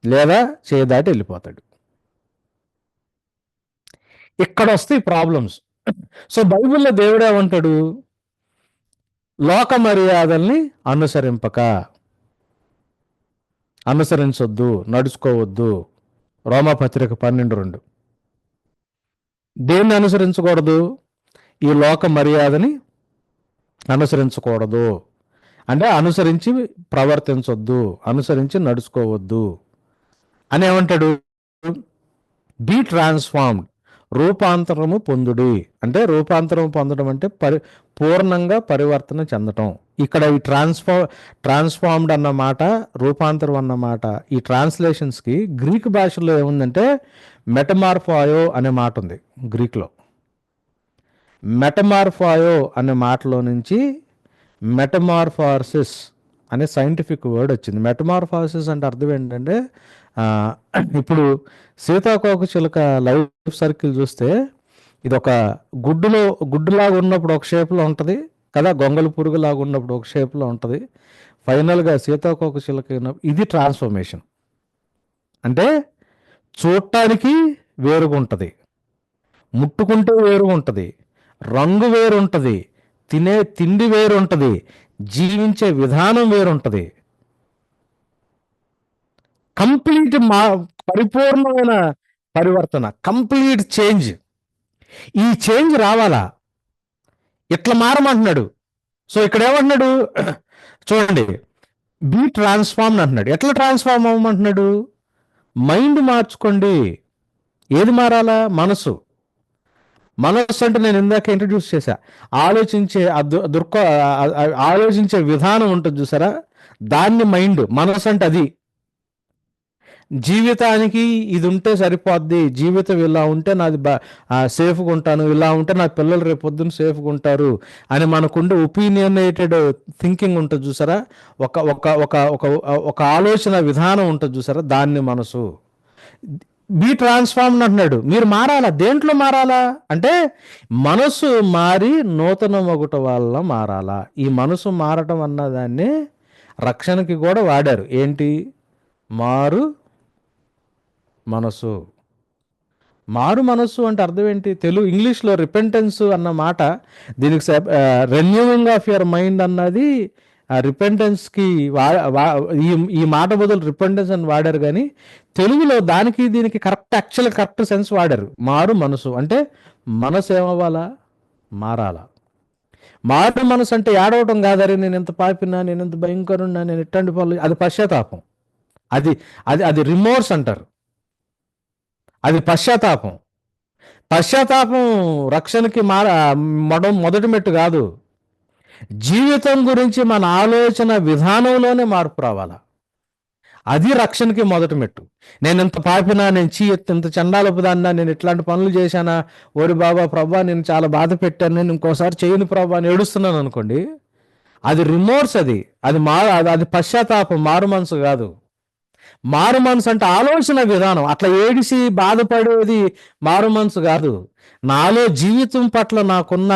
లేదా చేయదాటి వెళ్ళిపోతాడు. ఇక్కడ వస్తాయి ప్రాబ్లమ్స్. సో బైబిల్లో దేవుడు ఏమంటాడు, లోక మర్యాదల్ని అనుసరించొద్దు, నడుచుకోవద్దు. రోమాపత్రిక 12:2. దేన్ని అనుసరించకూడదు, ఈ లోక మర్యాదని అనుసరించకూడదు అంటే అనుసరించి ప్రవర్తించొద్దు, అనుసరించి నడుచుకోవద్దు అని ఏమంటాడు. బీ ట్రాన్స్ఫార్మ్డ్, రూపాంతరము పొందుడి. అంటే రూపాంతరం పొందడం అంటే పూర్ణంగా పరివర్తన చెందటం. ఇక్కడ ఈ ట్రాన్స్ఫార్మ్డ్ అన్న మాట, రూపాంతరం అన్న మాట, ఈ ట్రాన్స్లేషన్స్కి గ్రీక్ భాషలో ఏముందంటే మెటమార్ఫాయో అనే మాట ఉంది గ్రీక్లో. మెటమార్ఫాయో అనే మాటలో నుంచి మెటమార్ఫాసిస్ అనే సైంటిఫిక్ వర్డ్ వచ్చింది. మెటమార్ఫాసిస్ అంటే అర్థం ఏంటంటే, ఇప్పుడు సీతాకోక చిలుక లైఫ్ సర్కిల్ చూస్తే ఇది ఒక గుడ్డులాగా ఉన్నప్పుడు ఒక షేప్లో ఉంటుంది కదా, గొంగళి పురుగులాగా ఉన్నప్పుడు ఒక షేప్లో ఉంటుంది, ఫైనల్గా సీతాకోక చిలుక ఇది ట్రాన్స్ఫర్మేషన్. అంటే చూడటానికి వేరుగా ఉంటుంది, ముట్టుకుంటే వేరుగా ఉంటుంది, రంగు వేరుంటుంది, తినే తిండి వేరుంటుంది, జీవించే విధానం వేరుంటుంది. కంప్లీట్ పరిపూర్ణమైన పరివర్తన, కంప్లీట్ చేంజ్. ఈ చేంజ్ రావాలా, ఇట్లా మారమంటున్నాడు. సో ఇక్కడ ఏమంటున్నాడు చూడండి, బీ ట్రాన్స్ఫార్మ్ అంటున్నాడు. ఎట్లా ట్రాన్స్ఫార్మ్ అవ్వమంటున్నాడు, మైండ్ మార్చుకోండి. ఏది మారాలా, మనసు అంటే నేను ఇందాక ఇంట్రడ్యూస్ చేశా, ఆలోచించే విధానం ఉంటుంది చూసారా, దాన్ని మైండ్. మనసు అంటే అది, జీవితానికి ఇది ఉంటే సరిపోద్ది, జీవితం ఇలా ఉంటే నాది సేఫ్గా ఉంటాను, ఇలా ఉంటే నా పిల్లలు రేపు పొద్దున్న సేఫ్గా ఉంటారు అని మనకుండే ఒపీనియనేటెడ్ థింకింగ్ ఉంటుంది చూసారా, ఒక ఒక ఒక ఒక ఒక ఆలోచన విధానం ఉంటుంది చూసారా, దాన్ని మనసు. బీ ట్రాన్స్ఫార్మ్డ్ అంటున్నాడు. మీరు మారాలా, దేంట్లో మారాలా అంటే మనసు మారి నూతన మొగుట వల్ల మారాలా. ఈ మనసు మారటం అన్నదాన్ని రక్షణకి కూడా వాడారు. ఏంటి, మారు మనసు. మారు మనసు అంటే అర్థం ఏంటి, ఇంగ్లీష్లో రిపెంటెన్స్ అన్న మాట, దీనికి రెన్యూవింగ్ ఆఫ్ యువర్ మైండ్ అన్నది రిపెంటెన్స్కి ఈ మాట బదులు రిపెంటెన్స్ అని వాడారు, కానీ తెలుగులో దానికి దీనికి కరెక్ట్ సెన్స్ వాడారు. మారు మనసు అంటే మనసు ఏమవ్వాలా, మారాలా. మారు మనసు అంటే ఏడవటం కాదరే, నేను ఎంత పాపినా, నేను ఎంత భయంకరున్నా, నేను ఎట్టండి పనులు, అది పశ్చాత్తాపం. అది అది అది రిమోర్స్ అంటారు. అది పశ్చాత్తాపం. పశ్చాత్తాపం రక్షణకి మొదటి మెట్టు కాదు. జీవితం గురించి మన ఆలోచన విధానంలోనే మార్పు రావాలా. అది రక్షణకి మొదటి మెట్టు. నేను ఇంత పాపినా, నేను ఇంత చండాలపు దాన్నా, నేను ఇట్లాంటి పనులు చేశానా, ఓరి బాబా ప్రభా నేను చాలా బాధ పెట్టాను, నేను ఇంకోసారి చేయను ప్రభా అని ఏడుస్తున్నాను అనుకోండి, అది రిమోర్స్. అది పశ్చాత్తాపం, మారు మనసు కాదు. మారు మనసు అంటే ఆలోచన విధానం. అట్లా ఏడిసి బాధపడేది మారు మనసు కాదు. నాలో జీవితం పట్ల నాకున్న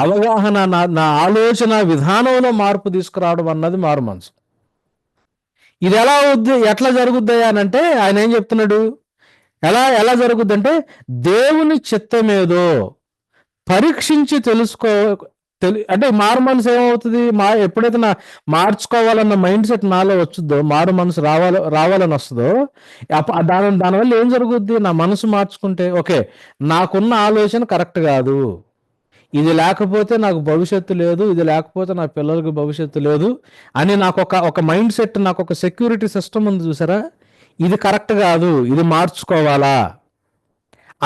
అవగాహన, నా ఆలోచన విధానంలో మార్పు తీసుకురావడం అన్నది మారు మనసు. ఇది ఎట్లా జరుగుద్దయా అంటే ఆయన ఏం చెప్తున్నాడు, ఎలా జరుగుద్దంటే దేవుని చిత్తమేదో పరీక్షించి అంటే మారు మనసు ఏమవుతుంది, ఎప్పుడైతే మార్చుకోవాలన్న మైండ్ సెట్ నాలో వచ్చుద్దో, మారు మనసు రావాలని వస్తుందో, దానివల్ల ఏం జరుగుద్ది, నా మనసు మార్చుకుంటే ఓకే, నాకున్న ఆలోచన కరెక్ట్ కాదు, ఇది లేకపోతే నాకు భవిష్యత్తు లేదు, ఇది లేకపోతే నా పిల్లలకు భవిష్యత్తు లేదు అని నాకు ఒక మైండ్ సెట్, నాకు ఒక సెక్యూరిటీ సిస్టమ్ ఉంది చూసారా, ఇది కరెక్ట్ కాదు, ఇది మార్చుకోవాలా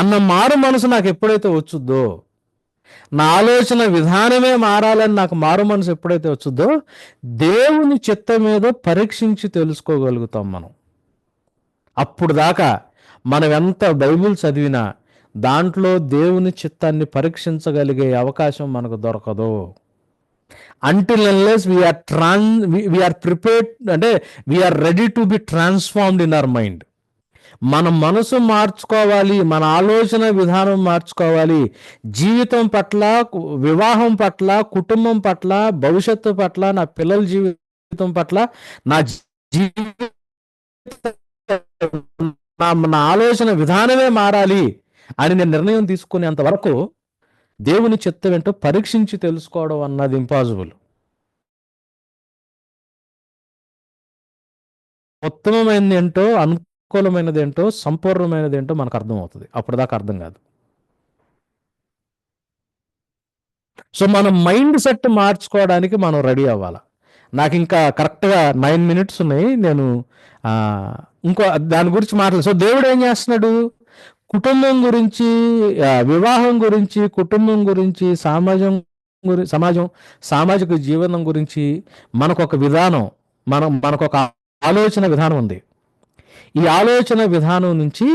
అన్న మారు మనసు నాకు ఎప్పుడైతే వచ్చుద్దో, నా ఆలోచన విధానమే మారాలని నాకు మారు మనసు ఎప్పుడైతే వచ్చుద్దో, దేవుని చిత్తం ఏదో పరీక్షించి తెలుసుకోగలుగుతాం మనం. అప్పుడు దాకా మనం ఎంత బైబిల్ చదివినా దాంట్లో దేవుని చిత్తాన్ని పరీక్షించగలిగే అవకాశం మనకు దొరకదు. అంటిల్ అన్లెస్ వీఆర్ ప్రిపేర్డ్, అంటే we are ready to be transformed in our mind. మన మనసు మార్చుకోవాలి, మన ఆలోచన విధానం మార్చుకోవాలి, జీవితం పట్ల, వివాహం పట్ల, కుటుంబం పట్ల, భవిష్యత్తు పట్ల, నా పిల్లల జీవితం పట్ల, నా ఆలోచన విధానమే మారాలి అని నేను నిర్ణయం తీసుకునేంత వరకు దేవుని చిత్తం ఏంటో పరీక్షించి తెలుసుకోవడం అన్నది ఇంపాసిబుల్. ఉత్తమమైనది ఏంటో, అనుకూలమైనది ఏంటో, సంపూర్ణమైనది ఏంటో మనకు అర్థం అవుతుంది. అప్పటిదాకా అర్థం కాదు. సో మన మైండ్ సెట్ మార్చుకోవడానికి మనం రెడీ అవ్వాలి. నాకు ఇంకా కరెక్ట్గా 9 minutes ఉన్నాయి. నేను ఇంకో దాని గురించి మాట్లాడు. సో దేవుడు ఏం చేస్తున్నాడు, కుటుంబం గురించి, వివాహం గురించి, కుటుంబం గురించి, సామాజిక జీవనం గురించి మనకొక విధానం, మనకొక ఆలోచన విధానం ఉంది. ఈ ఆలోచన విధానం నుంచి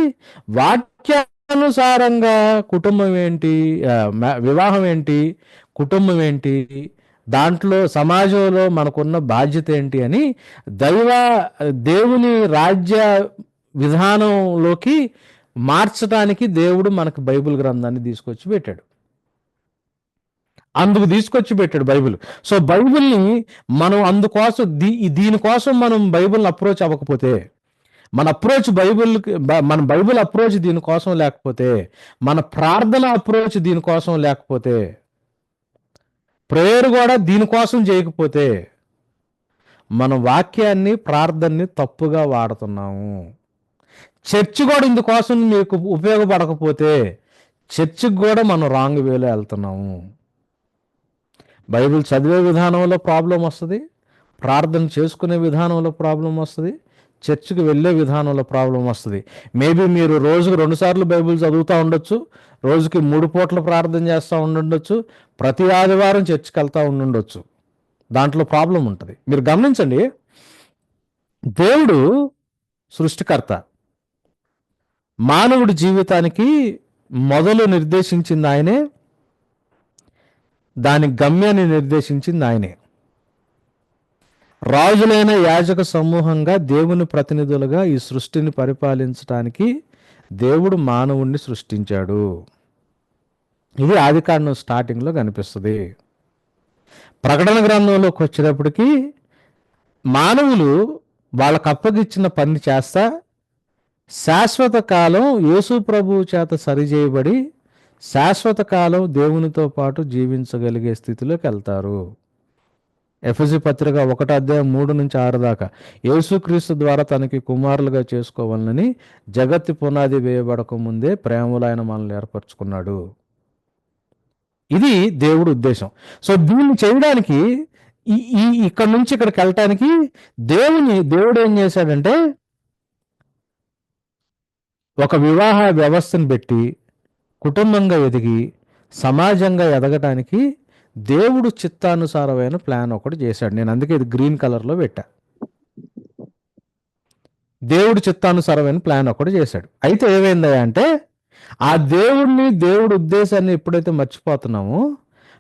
వాక్యానుసారంగా కుటుంబం ఏంటి, వివాహం ఏంటి, కుటుంబం ఏంటి, దాంట్లో సమాజంలో మనకున్న బాధ్యత ఏంటి అని దేవుని రాజ్య విధానంలోకి మార్చడానికి దేవుడు మనకు బైబిల్ గ్రంథాన్ని తీసుకొచ్చి పెట్టాడు. బైబిల్. సో బైబిల్ని మనం అందుకోసం, దీనికోసం మనం బైబిల్ని అప్రోచ్ అవ్వకపోతే, మన బైబిల్ అప్రోచ్ దీనికోసం లేకపోతే, మన ప్రార్థన అప్రోచ్ దీనికోసం లేకపోతే, ప్రేయర్ కూడా దీనికోసం చేయకపోతే, మన వాక్యాన్ని, ప్రార్థనని తప్పుగా వాడుతున్నాము. చర్చ్ కూడా ఇందుకోసం మీకు ఉపయోగపడకపోతే, చర్చికి కూడా మనం రాంగ్ వేలో వెళ్తున్నాము. బైబిల్ చదివే విధానంలో ప్రాబ్లం వస్తుంది, ప్రార్థన చేసుకునే విధానంలో ప్రాబ్లం వస్తుంది, చర్చికి వెళ్ళే విధానంలో ప్రాబ్లం వస్తుంది. మేబీ మీరు రోజుకు 2 సార్లు బైబిల్ చదువుతూ ఉండొచ్చు, రోజుకి 3 పూట్ల ప్రార్థన చేస్తూ ఉండుండొచ్చు, ప్రతి ఆదివారం చర్చికి వెళ్తూ ఉండుండొచ్చు. దాంట్లో ప్రాబ్లం ఉంటుంది. మీరు గమనించండి, దేవుడు సృష్టికర్త. మానవుడి జీవితానికి మొదలు నిర్దేశించింది ఆయనే, దాని గమ్యాన్ని నిర్దేశించింది ఆయనే. రాజులైన యాజక సమూహంగా, దేవుని ప్రతినిధులుగా ఈ సృష్టిని పరిపాలించడానికి దేవుడు మానవుణ్ణి సృష్టించాడు. ఇది ఆదికాండం స్టార్టింగ్లో కనిపిస్తుంది. ప్రకటన గ్రంథంలోకి వచ్చేటప్పటికి మానవులు వాళ్ళకు అప్పగిచ్చిన పని చేస్తా శాశ్వత కాలం యేసు ప్రభువు చేత సరిచేయబడి శాశ్వత కాలం దేవునితో పాటు జీవించగలిగే స్థితిలోకి వెళ్తారు. ఎఫెసీ పత్రిక 1:3-6 దాకా, యేసుక్రీస్తు ద్వారా తనకి కుమారులుగా చేసుకోవాలని జగత్తు పునాది వేయబడక ముందే ప్రేమలో ఆయన మనల్ని ఏర్పరచుకున్నాడు. ఇది దేవుడు ఉద్దేశం. సో దీన్ని చేయడానికి ఈ ఈ ఇక్కడ నుంచి ఇక్కడికి వెళ్ళటానికి దేవుడు ఏం చేశాడంటే ఒక వివాహ వ్యవస్థను పెట్టి కుటుంబంగా ఎదిగి సమాజంగా ఎదగటానికి దేవుడు చిత్తానుసారమైన ప్లాన్ ఒకటి చేశాడు. నేను అందుకే ఇది గ్రీన్ కలర్లో పెట్టా. దేవుడు చిత్తానుసారమైన ప్లాన్ ఒకటి చేశాడు. అయితే ఏమైందా అంటే ఆ దేవుడి ఉద్దేశాన్ని ఎప్పుడైతే మర్చిపోతున్నామో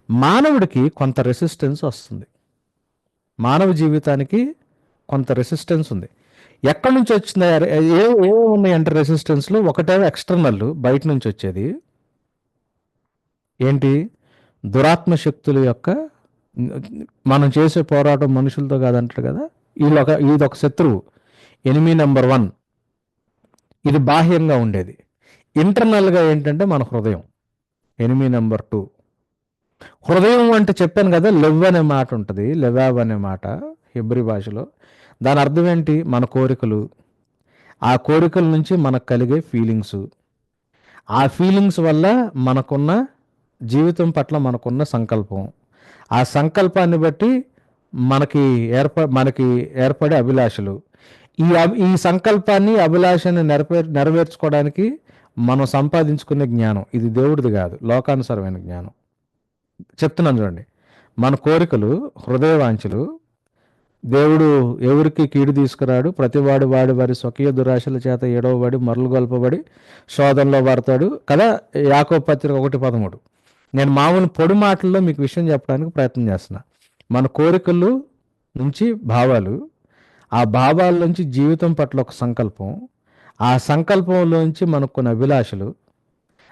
మానవుడికి కొంత రెసిస్టెన్స్ వస్తుంది. మానవ జీవితానికి కొంత రెసిస్టెన్స్ ఉంది. ఎక్కడి నుంచి వచ్చింది? ఏమున్నాయి అంటే రెసిస్టెన్స్లో ఒకటేమో ఎక్స్టర్నల్, బయట నుంచి వచ్చేది ఏంటి? దురాత్మ శక్తుల యొక్క మనం చేసే పోరాటం మనుషులతో కాదంటారు కదా, ఇది ఒక శత్రువు, ఎనిమీ నెంబర్ 1. ఇది బాహ్యంగా ఉండేది. ఇంటర్నల్గా ఏంటంటే మన హృదయం, ఎనిమీ నెంబర్ 2. హృదయం అంటే చెప్పాను కదా, లెవ్ అనే మాట ఉంటుంది, లెవాబ్ అనే మాట హెబ్రీ భాషలో. దాని అర్థం ఏంటి? మన కోరికలు. ఆ కోరికల నుంచి మనకు కలిగే ఫీలింగ్స్, ఆ ఫీలింగ్స్ వల్ల మనకున్న జీవితం పట్ల మనకున్న సంకల్పం, ఆ సంకల్పాన్ని బట్టి మనకి ఏర్పడే అభిలాషలు, ఈ సంకల్పాన్ని అభిలాషని నెరవేర్చుకోవడానికి మనం సంపాదించుకునే జ్ఞానం. ఇది దేవుడిది కాదు, లోకానుసారమైన జ్ఞానం. చెప్తున్నాను చూడండి. మన కోరికలు, హృదయవాంఛలు, దేవుడు ఎవరికి కీడు తీసుకురాడు, ప్రతివాడు వారి స్వకీయ దురాశల చేత ఏడవబడి మరలు గొల్పబడి శోధనలో పడతాడు కదా, యాకోబు పత్రిక 1:13. నేను మామూలు పొడి మాటల్లో మీకు విషయం చెప్పడానికి ప్రయత్నం చేస్తున్నా. మన కోరికలు నుంచి భావాలు, ఆ భావాల నుంచి జీవితం పట్ల ఒక సంకల్పం, ఆ సంకల్పంలోంచి మనకు కొన్ని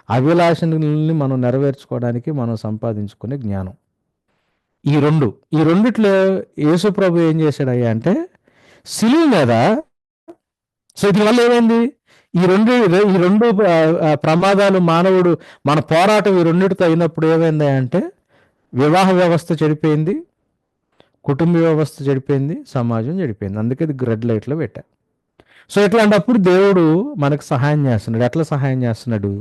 అభిలాషల్ని మనం నెరవేర్చుకోవడానికి మనం సంపాదించుకునే జ్ఞానం. ఈ రెండిట్లో యేసు ప్రభు ఏం చేశాడయ్యా అంటే సిలువ మీద. సో దీనివల్ల ఏమైంది? ఈ రెండు ప్రమాదాలు మానవుడు మన పోరాటం ఈ రెండిటితో అయినప్పుడు ఏమైంది అంటే వివాహ వ్యవస్థ చెడిపోయింది, కుటుంబ వ్యవస్థ చెడిపోయింది, సమాజం చెడిపోయింది. అందుకే ఇది రెడ్ లైట్లో పెట్టా. సో ఇట్లాంటప్పుడు దేవుడు మనకు సహాయం చేస్తున్నాడు. ఎట్లా సహాయం చేస్తున్నాడు?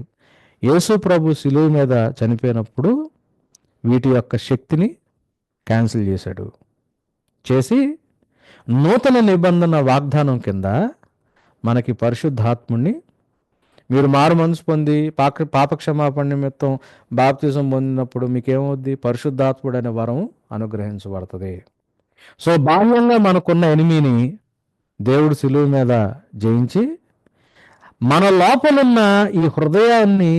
యేసు ప్రభు సిలువ మీద చనిపోయినప్పుడు వీటి యొక్క శక్తిని క్యాన్సిల్ చేసి నూతన నిబంధన వాగ్దానం కింద మనకి పరిశుద్ధాత్ముడిని, మీరు మారు మనసు పొంది పాపక్షమాపణ నిమిత్తం బాప్తిజం పొందినప్పుడు మీకేమవుద్ది? పరిశుద్ధాత్ముడు అనే వరం అనుగ్రహించబడుతుంది. సో బాహ్యంగా మనకున్న ఎనిమిని దేవుడు సిలువ మీద జయించి మన లోపలున్న ఈ హృదయాన్ని,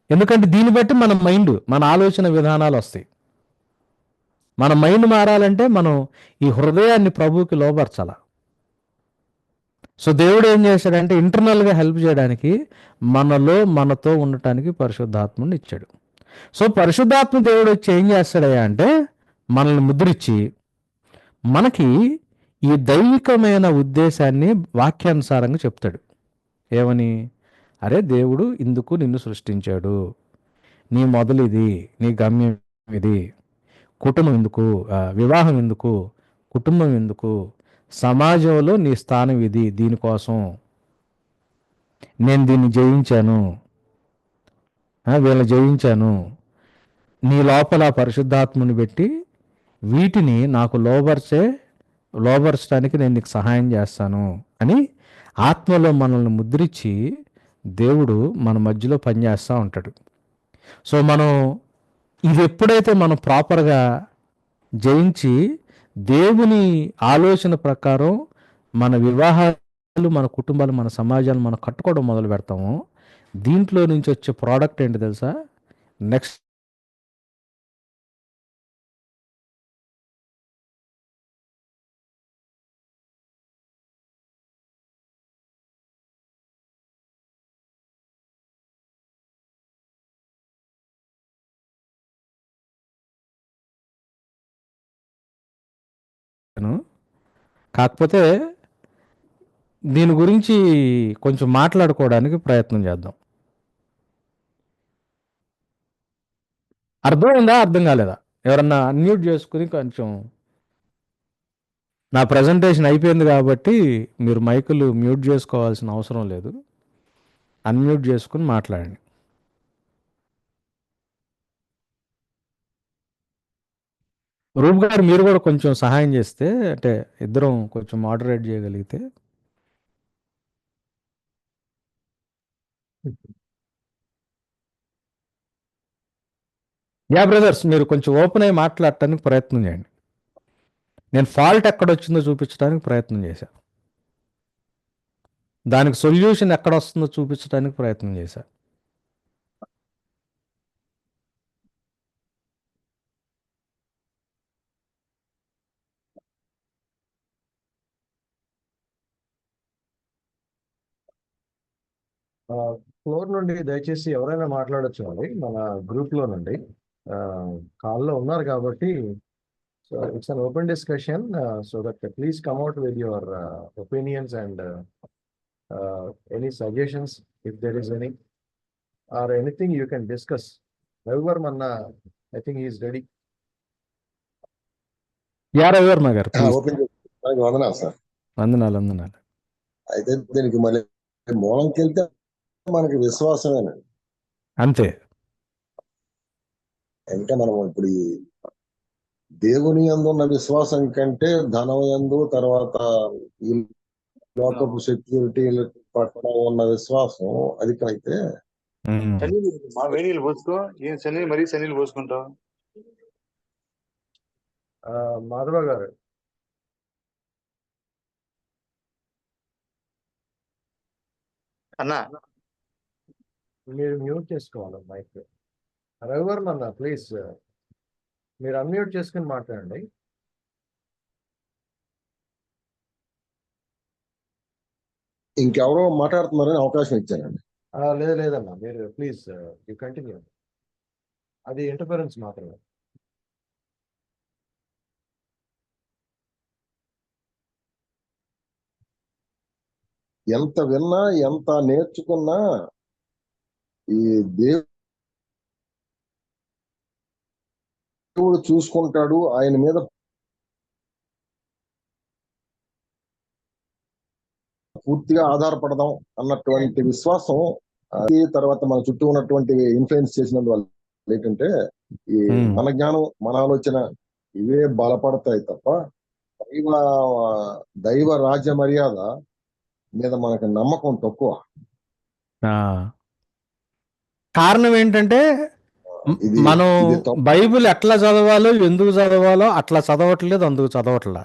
ఎందుకంటే దీన్ని బట్టి మన ఆలోచన విధానాలు వస్తాయి. మన మైండ్ మారాలంటే మనం ఈ హృదయాన్ని ప్రభువుకి లోబర్చాల. సో దేవుడు ఏం చేశాడంటే ఇంటర్నల్గా హెల్ప్ చేయడానికి మనతో ఉండటానికి పరిశుద్ధాత్మని ఇచ్చాడు. సో పరిశుద్ధాత్మ దేవుడు వచ్చి ఏం చేస్తాడయ్యా అంటే మనల్ని ముద్రించి మనకి ఈ దైవికమైన ఉద్దేశాన్ని వాక్యానుసారంగా చెప్తాడు. ఏమని? అరే దేవుడు ఇందుకు నిన్ను సృష్టించాడు, నీ మొదలు ఇది, నీ గమ్యం ఇది, కుటుంబం ఎందుకు, వివాహం ఎందుకు, కుటుంబం ఎందుకు, సమాజంలో నీ స్థానం ఇది, దీనికోసం నేను దీన్ని జయించాను, వీళ్ళని జయించాను, నీ లోపల పరిశుద్ధాత్మని పెట్టి వీటిని నాకు లోబర్చడానికి నేను నీకు సహాయం చేస్తాను అని ఆత్మలో మనల్ని ముద్రించి దేవుడు మన మధ్యలో పనిచేస్తూ ఉంటాడు. సో మనం ఇది ఎప్పుడైతే మనం ప్రాపర్గా జయించి దేవుని ఆలోచన ప్రకారం మన వివాహాలు, మన కుటుంబాలు, మన సమాజాలు మనం కట్టుకోవడం మొదలు పెడతాము, దీంట్లో నుంచి వచ్చే ప్రోడక్ట్ ఏంటి తెలుసా? నెక్స్ట్ కాకపోతే దీని గురించి కొంచెం మాట్లాడుకోవడానికి ప్రయత్నం చేద్దాం. అర్థమైందా? అర్థం కాలేదా? ఎవరన్నా అన్మ్యూట్ చేసుకుని కొంచెం, నా ప్రజెంటేషన్ అయిపోయింది కాబట్టి మీరు మైకులు మ్యూట్ చేసుకోవాల్సిన అవసరం లేదు, అన్మ్యూట్ చేసుకుని మాట్లాడండి. రూప్ గారు మీరు కూడా కొంచెం సహాయం చేస్తే, అంటే ఇద్దరం కొంచెం మోడరేట్ చేయగలిగితే. యా బ్రదర్స్, మీరు కొంచెం ఓపెన్ అయ్యి మాట్లాడటానికి ప్రయత్నం చేయండి. నేను ఫాల్ట్ ఎక్కడొచ్చిందో చూపించడానికి ప్రయత్నం చేశాను, దానికి సొల్యూషన్ ఎక్కడ వస్తుందో చూపించడానికి ప్రయత్నం చేశాను. ఫ్లోర్ నుండి దయచేసి ఎవరైనా మాట్లాడొచ్చు అండి, మన గ్రూప్ లో నుండి. కాల్లో ఉన్నారు కాబట్టి so it's an open discussion, so that please come out with your opinions and any suggestions if there is any or anything you can discuss. Ravivarma అన్న, I think is ready. Yeah Ravivarma గారు, please. Open చేసి వందనాలు sir. వందనాలు, వందనాలు. అయితే దీనికి మళ్ళీ మూలంకి వెళ్తే మనకి విశ్వాసమేనండి. అంతే. అంటే మనం ఇప్పుడు ఈ దేవుని యందు ఉన్న విశ్వాసం కంటే ధనం యందు, తర్వాత ఈ లోకపు సెక్యూరిటీ పట్ల ఉన్న విశ్వాసం అధికమైతే మ్మ్. మా వేణీళ్ళు పోసుకో, ఏం శని మరీ శనీళ్ళు పోసుకుంటావు. మాధవ గారు, అన్నా మీరు మ్యూట్ చేసుకోవాలి మైక్. రవివర్మ అన్న ప్లీజ్, మీరు అన్మ్యూట్ చేసుకుని మాట్లాడండి. ఇంకెవరో మాట్లాడుతున్నారని అవకాశం ఇచ్చానండి. లేదన్నా, మీరు ప్లీజ్ యూ కంటిన్యూ. అది ఇంటర్ఫరెన్స్ మాత్రమే. ఎంత విన్నా ఎంత నేర్చుకున్నా ఈ దేవుడు చూసుకుంటాడు, ఆయన మీద పూర్తిగా ఆధారపడదాం అన్నటువంటి విశ్వాసం, అది తర్వాత మన చుట్టూ ఉన్నటువంటి ఇన్ఫ్లుయెన్స్ చేసినందువల్ల ఏంటంటే ఈ మ్మ్. మన జ్ఞానం, మన ఆలోచన ఇవే బలపడతాయి తప్ప దైవ దైవ రాజ్య మర్యాద మీద మనకు నమ్మకం తక్కువ. ఆ. కారణం ఏంటంటే ఇది మనం ఇది తప్పు. బైబిల్ ఎట్లా చదవాలో, ఎందుకు చదవాలో అట్లా చదవట్లేదు, అందుకు చదవట్లా.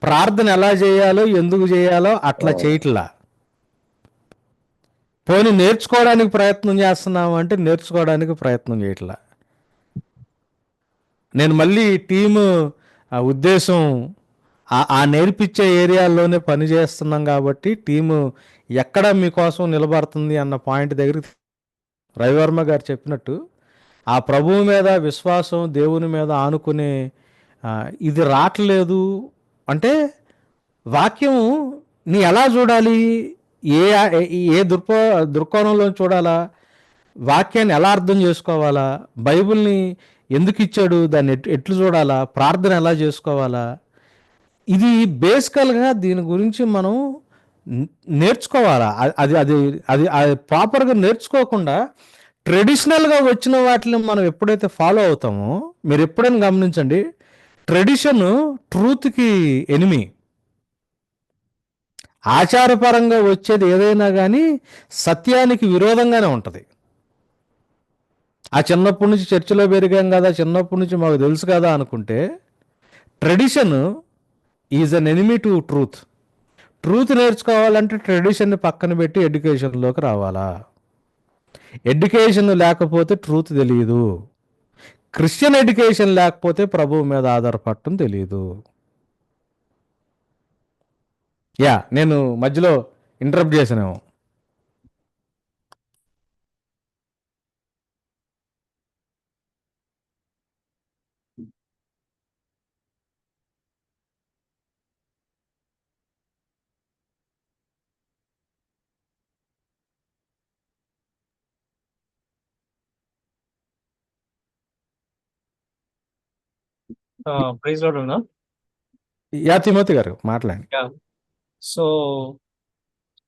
ప్రార్థన ఎలా చేయాలో, ఎందుకు చేయాలో అట్లా చేయట్లా. పోనీ నేర్చుకోవడానికి ప్రయత్నం చేస్తున్నాము అంటే నేర్చుకోవడానికి ప్రయత్నం చేయట్లా. నేను మళ్ళీ టీము ఉద్దేశం ఆ నేర్పించే ఏరియాల్లోనే పని చేస్తున్నాం కాబట్టి టీము ఎక్కడ మీకోసం నిలబడుతుంది అన్న పాయింట్ దగ్గరికి రవివర్మ గారు చెప్పినట్టు ఆ ప్రభువు మీద విశ్వాసం, దేవుని మీద ఆనుకునే ఇది రావట్లేదు. అంటే వాక్యం నీ ఎలా చూడాలి, ఏ ఏ దృక్కోణంలో చూడాలా, వాక్యాన్ని ఎలా అర్థం చేసుకోవాలా, బైబిల్ని ఎందుకు ఇచ్చాడు, దాన్ని ఎట్లు చూడాలా, ప్రార్థన ఎలా చేసుకోవాలా, ఇది బేసికల్గా దీని గురించి మనం నేర్చుకోవాలా. అది అది అది అది ప్రాపర్గా నేర్చుకోకుండా ట్రెడిషనల్గా వచ్చిన వాటిని మనం ఎప్పుడైతే ఫాలో అవుతామో, మీరు ఎప్పుడైనా గమనించండి, ట్రెడిషన్ ట్రూత్కి ఎనిమి. ఆచారపరంగా వచ్చేది ఏదైనా కానీ సత్యానికి విరోధంగానే ఉంటుంది. ఆ చిన్నప్పటి నుంచి చర్చిలో పెరిగాం కదా, చిన్నప్పటి నుంచి మాకు తెలుసు కదా అనుకుంటే, tradition is an enemy to truth. Truth నేర్చుకోవాలంటే ట్రెడిషన్ని పక్కన పెట్టి ఎడ్యుకేషన్లోకి రావాలా. ఎడ్యుకేషన్ లేకపోతే ట్రూత్ తెలియదు. క్రిస్టియన్ ఎడ్యుకేషన్ లేకపోతే ప్రభువు మీద ఆధారపడటం తెలియదు. యా, నేను మధ్యలో ఇంటరప్ట్ చేశానేమో. Praise Lord, Anna. Yeah Timothy గారు మాట్లాడండి. Yeah. So,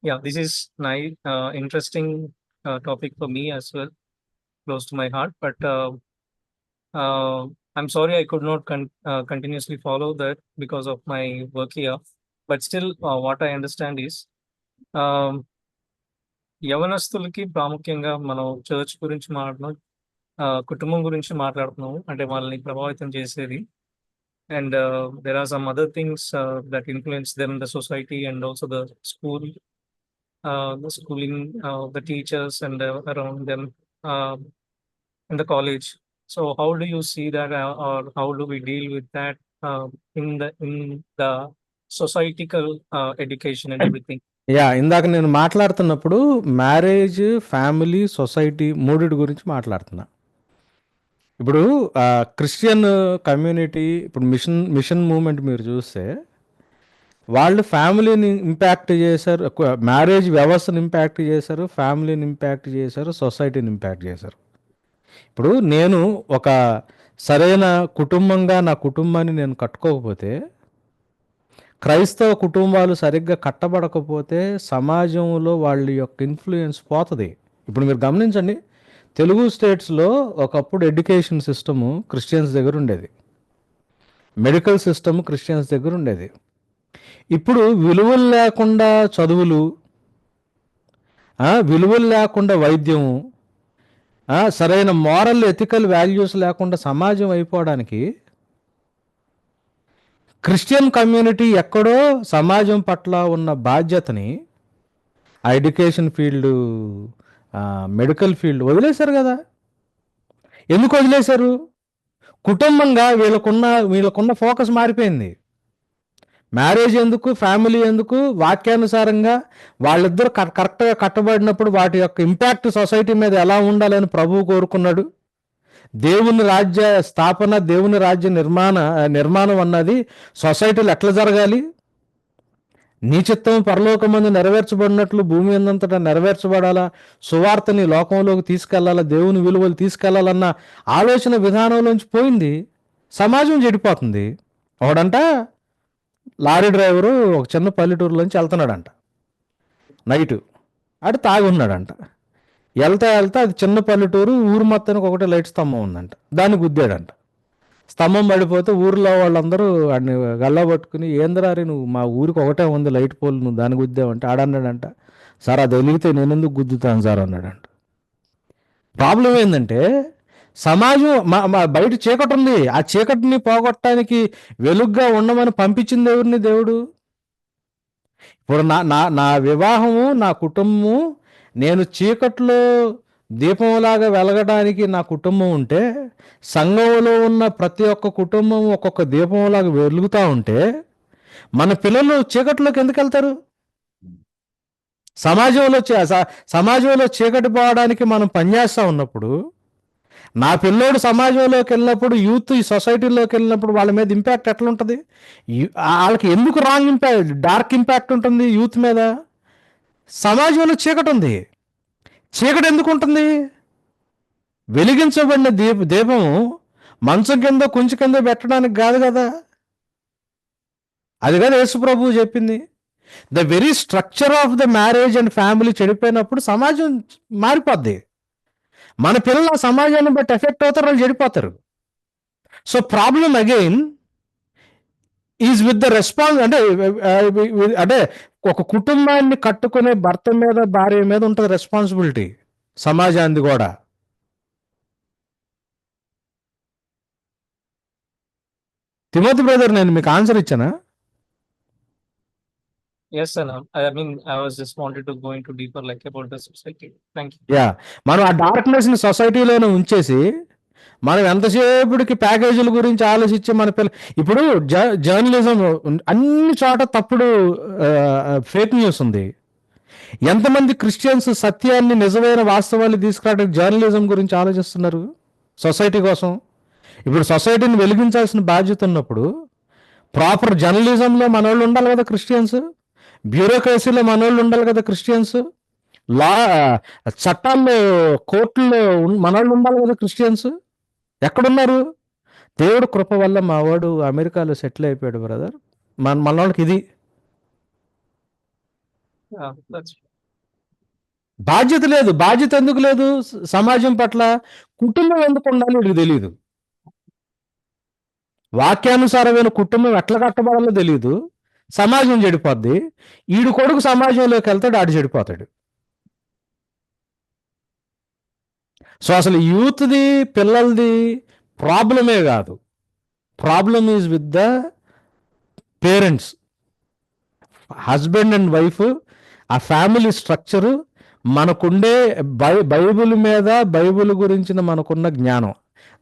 yeah, this is nice, interesting topic for me as well, close to my heart. But I'm sorry I could not continuously follow that because of my work here. But still, what I understand is, um, యవనస్తులకి ప్రాముఖ్యంగా మనం church గురించి మాట్లాడుతున్నాం, కుటుంబం గురించి మాట్లాడుతున్నాం, అంటే వాళ్ళని ప్రభావితం చేసేది. And there are some other things that influence them, the society and also the school, the schooling, the teachers and around them, in the college. So how do you see that, or how do we deal with that in the societal education and everything? Yeah, ఇందాక నేను మాట్లాడుతున్నప్పుడు marriage, family, society మూడిటి గురించి మాట్లాడుతున్నా. ఇప్పుడు Christian community, ఇప్పుడు machine moment మీరు చూస్తే వాళ్ళు ఫ్యామిలీని ఇంపాక్ట్ చేశారు, మ్యారేజ్ వ్యవస్థను ఇంపాక్ట్ చేశారు, ఫ్యామిలీని ఇంపాక్ట్ చేశారు, సొసైటీని ఇంపాక్ట్ చేశారు. ఇప్పుడు నేను ఒక సరైన కుటుంబంగా నా కుటుంబాన్ని నేను కట్టుకోకపోతే, క్రైస్తవ కుటుంబాలు సరిగ్గా కట్టబడకపోతే సమాజంలో వాళ్ళ యొక్క ఇన్ఫ్లుయెన్స్ పోతుంది. ఇప్పుడు మీరు గమనించండి, తెలుగు స్టేట్స్లో ఒకప్పుడు ఎడ్యుకేషన్ సిస్టము క్రిస్టియన్స్ దగ్గర ఉండేది, మెడికల్ సిస్టమ్ క్రిస్టియన్స్ దగ్గర ఉండేది. ఇప్పుడు విలువలు లేకుండా చదువులు, విలువలు లేకుండా వైద్యము, సరైన మోరల్ ఎథికల్ వాల్యూస్ లేకుండా సమాజం అయిపోవడానికి క్రిస్టియన్ కమ్యూనిటీ ఎక్కడో సమాజం పట్ల ఉన్న బాధ్యతని ఆ ఎడ్యుకేషన్ ఫీల్డ్, మెడికల్ ఫీల్డ్ వదిలేశారు కదా. ఎందుకు వదిలేశారు? కుటుంబంగా వీళ్ళకున్న ఫోకస్ మారిపోయింది. మ్యారేజ్ ఎందుకు, ఫ్యామిలీ ఎందుకు, వాక్యానుసారంగా వాళ్ళిద్దరు కరెక్ట్గా కట్టబడినప్పుడు వాటి యొక్క ఇంపాక్ట్ సొసైటీ మీద ఎలా ఉండాలని ప్రభువు కోరుకున్నాడు. దేవుని రాజ్య స్థాపన, దేవుని రాజ్య నిర్మాణం అన్నది సొసైటీలో ఎట్లా జరగాలి? నీ చిత్తం పరలోకమందు నెరవేర్చబడినట్లు భూమి అందంతటా నెరవేర్చబడాలా, సువార్తని లోకంలోకి తీసుకెళ్లాలా, దేవుని విలువలు తీసుకెళ్లాలన్న ఆలోచన విధానంలోంచి పోయింది. సమాజం చెడిపోతుంది. ఒకడంట లారీ డ్రైవరు ఒక చిన్న పల్లెటూరులోంచి వెళ్తున్నాడంట, నైటు అటు తాగి ఉన్నాడంట. వెళ్తా అది చిన్న పల్లెటూరు, ఊరు మొత్తానికి ఒకటే లైట్ స్తంభం ఉందంట, దాన్ని గుద్దాడంట. స్తంభం పడిపోతే ఊరిలో వాళ్ళందరూ వాడిని గల్లా పట్టుకుని, ఏంద్రారి నువ్వు, మా ఊరికి ఒకటే ఉంది లైట్ పోల్, నువ్వు దాన్ని గుద్దావంటే ఆడన్నాడంట, సార్ అది వెలిగితే నేను ఎందుకు గుద్దుతాను సార్ అన్నాడంట. ప్రాబ్లం ఏంటంటే సమాజం బయట చీకటి ఉంది, ఆ చీకటిని పోగొట్టడానికి వెలుగ్గా ఉండమని పంపించింది ఎవరిని? దేవుడు. ఇప్పుడు నా వివాహము, నా కుటుంబము, నేను చీకట్లో దీపంలాగా వెలగడానికి నా కుటుంబం ఉంటే, సంఘంలో ఉన్న ప్రతి ఒక్క కుటుంబం ఒక్కొక్క దీపంలాగా వెలుగుతూ ఉంటే, మన పిల్లలు చీకట్లోకి ఎందుకు వెళ్తారు? సమాజంలో చీకటి పోవడానికి మనం పనిచేస్తూ ఉన్నప్పుడు, నా పిల్లోడు సమాజంలోకి వెళ్ళినప్పుడు, యూత్ ఈ సొసైటీలోకి వెళ్ళినప్పుడు వాళ్ళ మీద ఇంపాక్ట్ ఎట్లా ఉంటుంది? వాళ్ళకి ఎందుకు రాంగ్ ఇంపాక్ట్, డార్క్ ఇంపాక్ట్ ఉంటుంది యూత్ మీద? సమాజంలో చీకటి ఉంది. చీకటి ఎందుకు ఉంటుంది? వెలిగించబడిన దీపము మంచం కింద కుంచె కింద పెట్టడానికి కాదు కదా. అది కదా యేసు ప్రభువు చెప్పింది. The very structure of the marriage and family చెడిపోయినప్పుడు సమాజం మారిపోద్ది. మన పిల్లలు ఆ సమాజాన్ని బట్టి ఎఫెక్ట్ అవుతారు, వాళ్ళు చెడిపోతారు. So problem again is with the response. అంటే ఒక కుటుంబాన్ని కట్టుకునే భర్త మీద, భార్య మీద ఉంటుంది రెస్పాన్సిబిలిటీ, సమాజాన్ని కూడా. తిమోతి బ్రదర్, నేను మీకు answer ఇచ్చానా? Yes, sir. I mean, I was just wanted to go into deeper like about the society. Thank you. Yeah, మనం ఆ డార్క్నెస్ ని సొసైటీలోనే ఉంచేసి మనం ఎంతసేపటికి ప్యాకేజీల గురించి ఆలోచించి మన ఇప్పుడు జర్నలిజం అన్ని చోట తప్పుడు ఫేక్ న్యూస్ ఉంది. ఎంతమంది క్రిస్టియన్స్ సత్యాన్ని, నిజమైన వాస్తవాలు తీసుకురావడానికి జర్నలిజం గురించి ఆలోచిస్తున్నారు సొసైటీ కోసం? ఇప్పుడు సొసైటీని వెలిగించాల్సిన బాధ్యత ఉన్నప్పుడు ప్రాపర్ జర్నలిజంలో మనోళ్ళు ఉండాలి కదా క్రిస్టియన్స్, బ్యూరోక్రసీలో మనోళ్ళు ఉండాలి కదా క్రిస్టియన్స్, చట్టాల్లో, కోర్టుల్లో మనోళ్ళు ఉండాలి కదా క్రిస్టియన్స్. ఎక్కడున్నారు? దేవుడు కృప వల్ల మా వాడు అమెరికాలో సెటిల్ అయిపోయాడు బ్రదర్. మనోళ్ళకి ఇది బాధ్యత లేదు. బాధ్యత ఎందుకు లేదు సమాజం పట్ల? కుటుంబం ఎందుకు ఉండాలి వీడికి తెలియదు. వాక్యానుసారమైన కుటుంబం ఎట్లా కట్టబడాలో తెలియదు, సమాజం చెడిపోద్ది. ఈడు కొడుకు సమాజంలోకి వెళ్తాడు, ఆడు చెడిపోతాడు. సో అసలు యూత్ది, పిల్లలది ప్రాబ్లమే కాదు, problem is with the parents, husband and wife, ఆ ఫ్యామిలీ స్ట్రక్చరు, మనకుండే బైబిల్ మీద, బైబిల్ గురించిన మనకున్న జ్ఞానం,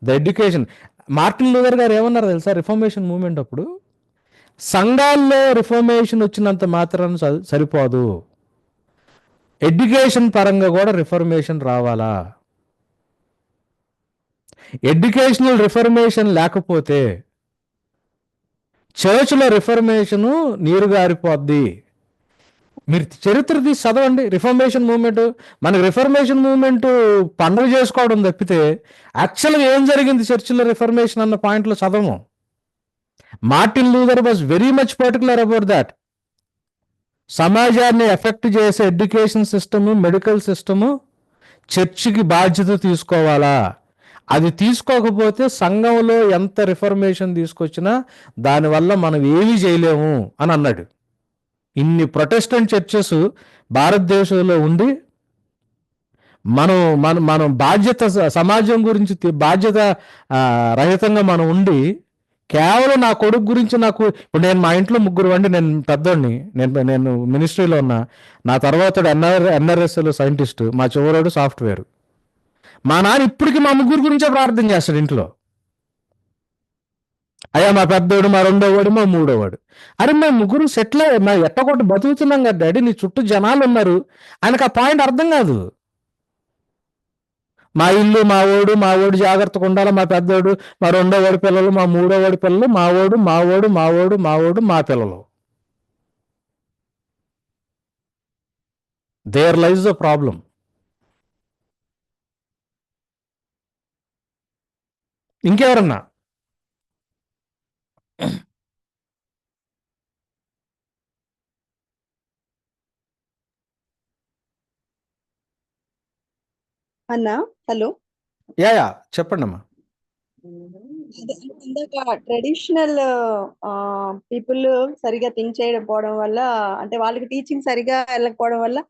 ద ఎడ్యుకేషన్. మార్టిన్ లూథర్ గారు ఏమన్నారు తెలుసా రిఫర్మేషన్ మూవ్మెంట్ అప్పుడు? సంఘాల్లో రిఫర్మేషన్ వచ్చినంత మాత్రం సరిపోదు, ఎడ్యుకేషన్ పరంగా కూడా రిఫర్మేషన్ రావాలా. ఎడ్యుకేషనల్ రిఫర్మేషన్ లేకపోతే చర్చ్లో రిఫర్మేషను నీరుగారిపోద్ది. మీరు చరిత్ర తీసి చదవండి. రిఫర్మేషన్ మూవ్మెంట్, మనకి రిఫర్మేషన్ మూవ్మెంట్ పండుగ చేసుకోవడం తప్పితే యాక్చువల్గా ఏం జరిగింది చర్చిలో రిఫర్మేషన్ అన్న పాయింట్లో చదవము. Martin Luther was very much particular about that. సమాజాన్ని ఎఫెక్ట్ చేసే ఎడ్యుకేషన్ సిస్టము, మెడికల్ సిస్టము చర్చికి బాధ్యత తీసుకోవాలా. అది తీసుకోకపోతే సంఘంలో ఎంత రిఫర్మేషన్ తీసుకొచ్చినా దానివల్ల మనం ఏమీ చేయలేము అని అన్నాడు. ఇన్ని ప్రొటెస్టెంట్ చర్చెస్ భారతదేశంలో ఉండి మనం మనం మనం బాధ్యత, సమాజం గురించి బాధ్యత రహితంగా మనం ఉండి కేవలం నా కొడుకు గురించి నాకు, ఇప్పుడు నేను మా ఇంట్లో ముగ్గురు అండి, నేను పెద్దోడిని, నేను మినిస్ట్రీలో ఉన్నా, నా తర్వాత ఎన్ఆర్ఎస్ఎల్ సైంటిస్ట్, మా చివరోడు సాఫ్ట్వేర్. మా నాన్న ఇప్పటికీ మా ముగ్గురు గురించే ప్రార్థన చేస్తాడు ఇంట్లో. అయ్యా మా పెద్దోడు, మా రెండోవాడు, మా మూడోవాడు. అరే మేము ముగ్గురు సెటిల్ మా ఎట్టకొట్టు బతుకుతున్నాం కదా డాడీ, నీ చుట్టూ జనాలు ఉన్నారు. ఆయనకు ఆ పాయింట్ అర్థం కాదు. మా ఇల్లు, మా ఓడు జాగ్రత్తగా ఉండాలి, మా పెద్దోడు, మా రెండోవాడి పిల్లలు, మా మూడోవాడి పిల్లలు, మా పిల్లలు. There lies the problem. ఇంకెవరన్నా? అన్నా, హలో. యా చెప్పండి అమ్మా. ఇందాక ట్రెడిషనల్ పీపుల్ సరిగా థింక్ చేయకపోవడం వల్ల, అంటే వాళ్ళకి టీచింగ్ సరిగా వెళ్ళకపోవడం వల్ల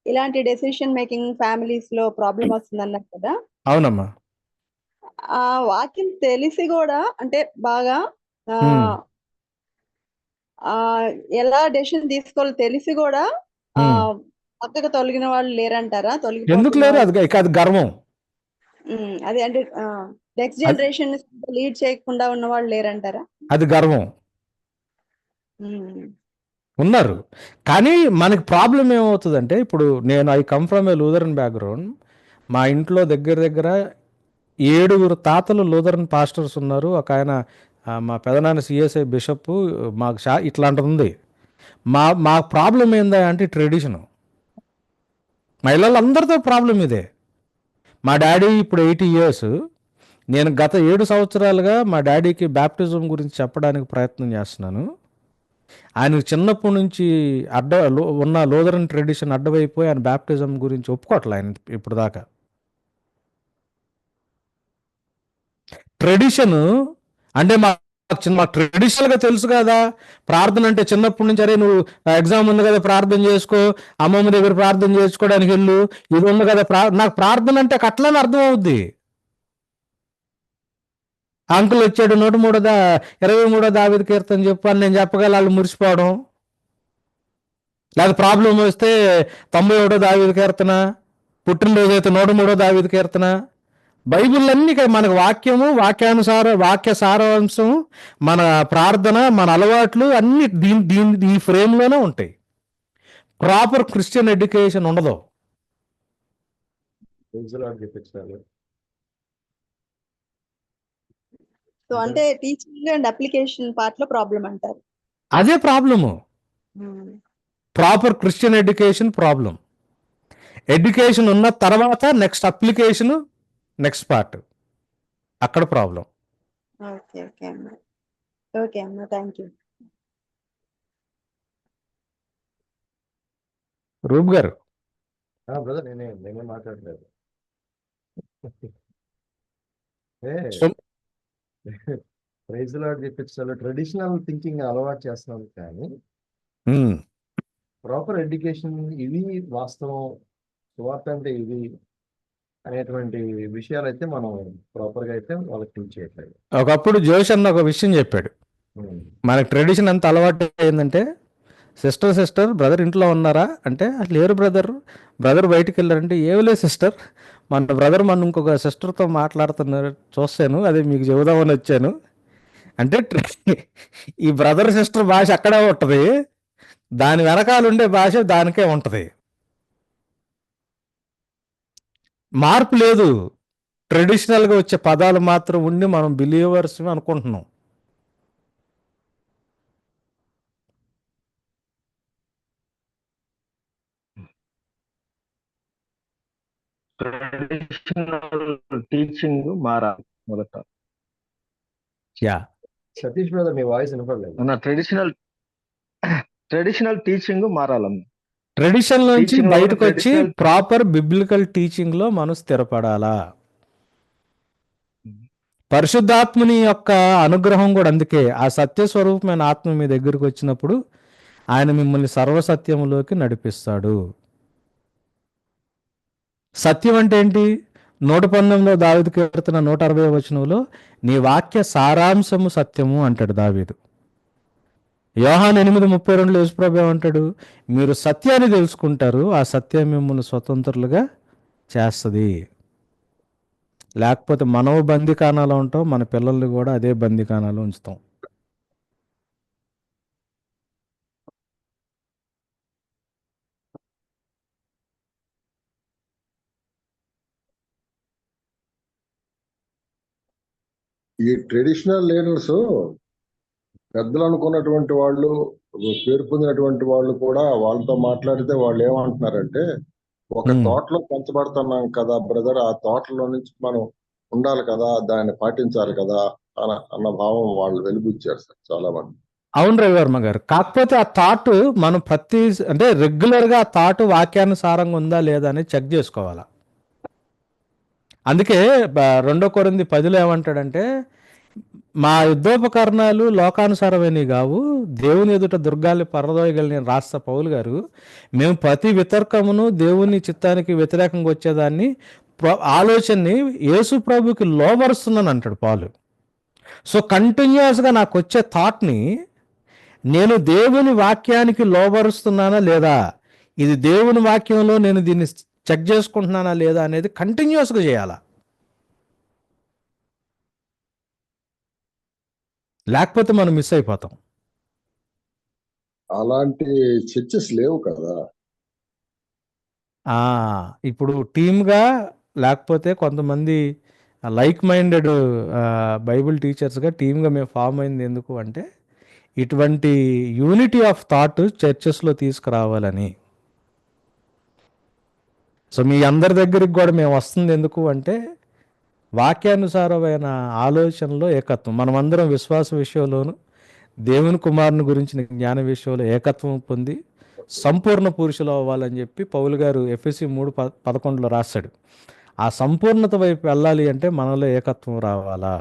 ఇలాంటి డెసిషన్ మేకింగ్ ఫ్యామిలీస్ లో ప్రాబ్లం వస్తుంది అన్నారు కదా. అవునమ్మా. ఆ వాక్యం తెలిసి కూడా, అంటే బాగా ఎలా డెసిషన్ తీసుకోవాలో తెలిసి కూడా పక్కకు తొలగిన వాళ్ళు లేరంటారా? ఎందుకు లేరు? అది గర్వం. అది అంటే నెక్స్ట్ జనరేషన్ లీడ్ చేయకుండా ఉన్న వాళ్ళు లేరంటారా? అది గర్వం. ఉన్నారు. కానీ మనకి ప్రాబ్లం ఏమవుతుందంటే, ఇప్పుడు నేను I come from A Lutheran background. మా ఇంట్లో దగ్గర 7 తాతలు లూథరన్ పాస్టర్స్ ఉన్నారు. ఒక ఆయన మా పెదనాన్న సిఎస్ఐ బిషప్, మాకు ఇట్లాంటిది ఉంది. మా ప్రాబ్లం ఏందా అంటే ట్రెడిషను. మా ఇళ్ళందరితో ప్రాబ్లం ఇదే. మా డాడీ ఇప్పుడు 80 years. నేను గత 7 సంవత్సరాలుగా మా డాడీకి బ్యాప్టిజం గురించి చెప్పడానికి ప్రయత్నం చేస్తున్నాను. ఆయనకు చిన్నప్పటి నుంచి ఉన్న లూథరన్ ట్రెడిషన్ అడ్డమైపోయి ఆయన బ్యాప్టిజం గురించి ఒప్పుకోవట్లే ఆయన ఇప్పుడు దాకా. ట్రెడిషన్ అంటే మాకు ట్రెడిషనల్గా తెలుసు కదా, ప్రార్థన అంటే చిన్నప్పటి నుంచి, అరే నువ్వు ఎగ్జామ్ ఉంది కదా ప్రార్థన చేసుకో, అమ్మమ్మ దగ్గర ప్రార్థన చేసుకోవడానికి వెళ్ళు, ఇది ఉంది కదా నాకు ప్రార్థన అంటే అట్లనే అర్థం అవుద్ది. అంకుల్ వచ్చాడు 23వ దావీదు కీర్తన చెప్పు అని నేను చెప్పగల వాళ్ళు మురిసిపోవడం, లేదా ప్రాబ్లం వస్తే 91వ దావీదు కీర్తన, పుట్టినరోజు అయితే 103వ దావీదు కీర్తన. బైబిల్ అన్ని మనకు వాక్యము, వాక్య సారాంశం, మన ప్రార్థన, మన అలవాట్లు అన్ని ఈ ఫ్రేమ్లోనే ఉంటాయి. ప్రాపర్ క్రిస్టియన్ ఎడ్యుకేషన్ ఉండదు. సో అంటే టీచింగ్ అండ్ అప్లికేషన్ పార్ట్ లో ప్రాబ్లం అంటారు. అదే problem. Proper Christian education problem. Education ఉన్న తర్వాత నెక్స్ట్ అప్లికేషన్, నెక్స్ట్ పార్ట్, అక్కడ ప్రాబ్లం. ఓకే ఓకే అన్న, ఓకే అన్న, థ్యాంక్ యూ. రూప్ గారు. బ్రదర్ నేనే మాట్లాడలేదు. ప్రైజ్ లాడ్ చెప్పించాలి, ట్రెడిషనల్ థింకింగ్ అలవాటు చేస్తున్నాం, కానీ ఉమ్, ప్రాపర్ ఎడ్యుకేషన్ ఇది వాస్తవం, సువార్త అంటే ఇది అనేటువంటి విషయాలు అయితే మనం ప్రాపర్ గా అయితే వాళ్ళకి టీచ్ చేయట్లేదు. ఒకప్పుడు జోష్ అన్న ఒక విషయం చెప్పాడు. ఉమ్. మనకి ట్రెడిషన్ అంత అలవాటు ఏంటంటే, సిస్టర్ బ్రదర్ ఇంట్లో ఉన్నారా అంటే, లేరు బ్రదర్ బయటికి వెళ్ళారంటే, ఏమిలే సిస్టర్, మన బ్రదర్ మన ఇంకొక సిస్టర్తో మాట్లాడుతున్నారు చూస్తాను, అదే మీకు చెబుదామని వచ్చాను అంటే, ఈ బ్రదర్ సిస్టర్ భాష అక్కడే ఉంటుంది, దాని వెనకాల ఉండే భాష దానికే ఉంటుంది. మార్పు లేదు, ట్రెడిషనల్గా వచ్చే పదాలు మాత్రం ఉండి మనం బిలీవర్స్ అనుకుంటున్నాం. ట్రెడిషనల్ టీచింగ్ మారాలి మొదట. యా, సతీష్ బ్రదర్ మీ వాయిస్ వినపడలేదు. అన్న ట్రెడిషనల్ టీచింగ్ మారాలన్న. ట్రెడిషన్ నుంచి Teaching లో బయటకు కూడా వచ్చి traditional- ప్రాపర్ బిబ్లికల్ టీచింగ్ లో మనం స్థిరపడాలా. పరిశుద్ధాత్ముని యొక్క అనుగ్రహం కూడా అందుకే, ఆ సత్యస్వరూపమైన ఆత్మ మీ దగ్గరికి వచ్చినప్పుడు ఆయన మిమ్మల్ని సర్వసత్యములోకి నడిపిస్తాడు. సత్యం అంటే ఏంటి? 119 దావీదు కీర్తన 160 వచనంలో నీ వాక్య సారాంశము సత్యము అంటాడు దావీదు. యోహాను 8:32 యేసుప్రభు ఏమంటాడు? మీరు సత్యాన్ని తెలుసుకుంటారు, ఆ సత్యం మిమ్మల్ని స్వతంత్రులుగా చేస్తుంది. లేకపోతే మనము బందికానాలో ఉంటాం, మన పిల్లల్ని కూడా అదే బందికానాలో ఉంచుతాం. ఈ ట్రెడిషనల్ లీడర్స్ పెద్దలు అనుకున్నటువంటి వాళ్ళు, పేరు పొందినటువంటి వాళ్ళు కూడా వాళ్ళతో మాట్లాడితే వాళ్ళు ఏమంటున్నారంటే, ఒక తోటలో పెంచబడుతున్నాం కదా బ్రదర్, ఆ తోటలో నుంచి మనం ఉండాలి కదా, దాన్ని పాటించాలి కదా అన్న భావం వాళ్ళు వెలిబుచ్చారు సార్ చాలా మంది. అవును రవివర్మ గారు, కాకపోతే ఆ థాట్ మనం అంటే రెగ్యులర్గా ఆ థాట్ వాక్యానుసారంగా ఉందా లేదా అని చెక్ చేసుకోవాలా. అందుకే 2 కొరింథీ 10 ఏమంటాడంటే, మా యుద్ధోపకరణాలు లోకానుసారమైనవి కావు, దేవుని ఎదుట దుర్గాల్ని పరదోయగలని రాస్తా పౌలు గారు, మేము ప్రతి వితర్కమును దేవుని చిత్తానికి వ్యతిరేకంగా వచ్చేదాన్ని ఆలోచనని యేసు ప్రభుకి లోబరుస్తున్నాను అంటాడు పాలు. సో కంటిన్యూస్గా నాకు వచ్చే థాట్ని నేను దేవుని వాక్యానికి లోబరుస్తున్నానా లేదా, ఇది దేవుని వాక్యంలో నేను దీన్ని చెక్ చేసుకుంటున్నానా లేదా అనేది కంటిన్యూస్గా చేయాలా. లేకపోతే మనం మిస్ అయిపోతాం. అలాంటి చర్చెస్ లేవు కదా. ఇప్పుడు టీమ్గా లేకపోతే కొంతమంది లైక్ మైండెడ్ బైబిల్ టీచర్స్గా టీమ్గా మేము ఫామ్ అయింది ఎందుకు అంటే, ఇటువంటి యూనిటీ ఆఫ్ థాట్ చర్చెస్లో తీసుకురావాలని. సో మీ అందరి దగ్గరికి కూడా మేము వస్తుంది ఎందుకు అంటే, వాక్యానుసారమైన ఆలోచనలో ఏకత్వం, మనమందరం విశ్వాస విషయంలోను దేవుని కుమారుని గురించిన జ్ఞాన విషయంలో ఏకత్వం పొంది సంపూర్ణ పురుషులు అవ్వాలని చెప్పి పౌలు గారు ఎఫెసీ 3:11 రాశాడు. ఆ సంపూర్ణత వైపు వెళ్ళాలి అంటే మనలో ఏకత్వం రావాలా.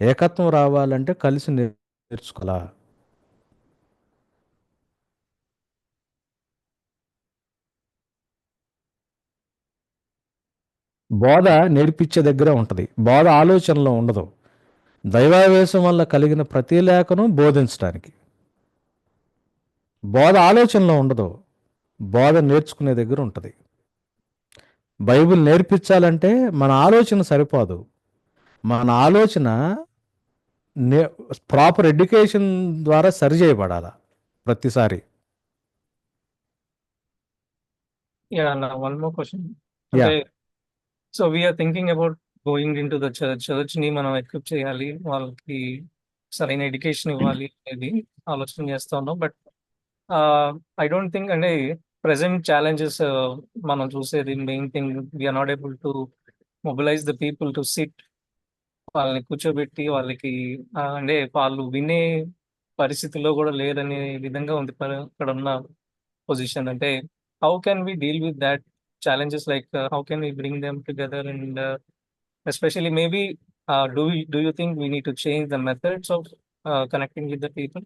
ఏకత్వం రావాలంటే కలిసి నేర్చుకోవాలా. బోధ నేర్పించే దగ్గర ఉంటుంది, బోధ ఆలోచనలో ఉండదు. దైవావేశం వల్ల కలిగిన ప్రతి లేఖను బోధించడానికి. బోధ ఆలోచనలో ఉండదు, బోధ నేర్చుకునే దగ్గర ఉంటుంది. బైబిల్ నేర్పించాలంటే మన ఆలోచన సరిపోదు, మన ఆలోచన ప్రాపర్ ఎడ్యుకేషన్ ద్వారా సరి చేయబడాల ప్రతిసారి. One more question. Yeah. So we are thinking about going in to the church ని మనం ఎక్విప్ చేయాలి, వాళ్ళకి సరైన ఎడ్యుకేషన్ ఇవ్వాలి అనేది ఆలోచన చేస్తా ఉన్నాం. బట్ ఐ డోంట్ థింక్ అంటే ప్రెసెంట్ ఛాలెంజెస్ మనం చూసేది main thing, we are not able to mobilise the people to sit, వాళ్ళని కూర్చోబెట్టి వాళ్ళకి అంటే వాళ్ళు వినే పరిస్థితిలో కూడా లేదనే విధంగా ఉంది అక్కడ ఉన్న పొజిషన్. అంటే how can we deal with that challenges, like how can we bring them together, and especially maybe Do you think we need to change the methods of connecting with the people?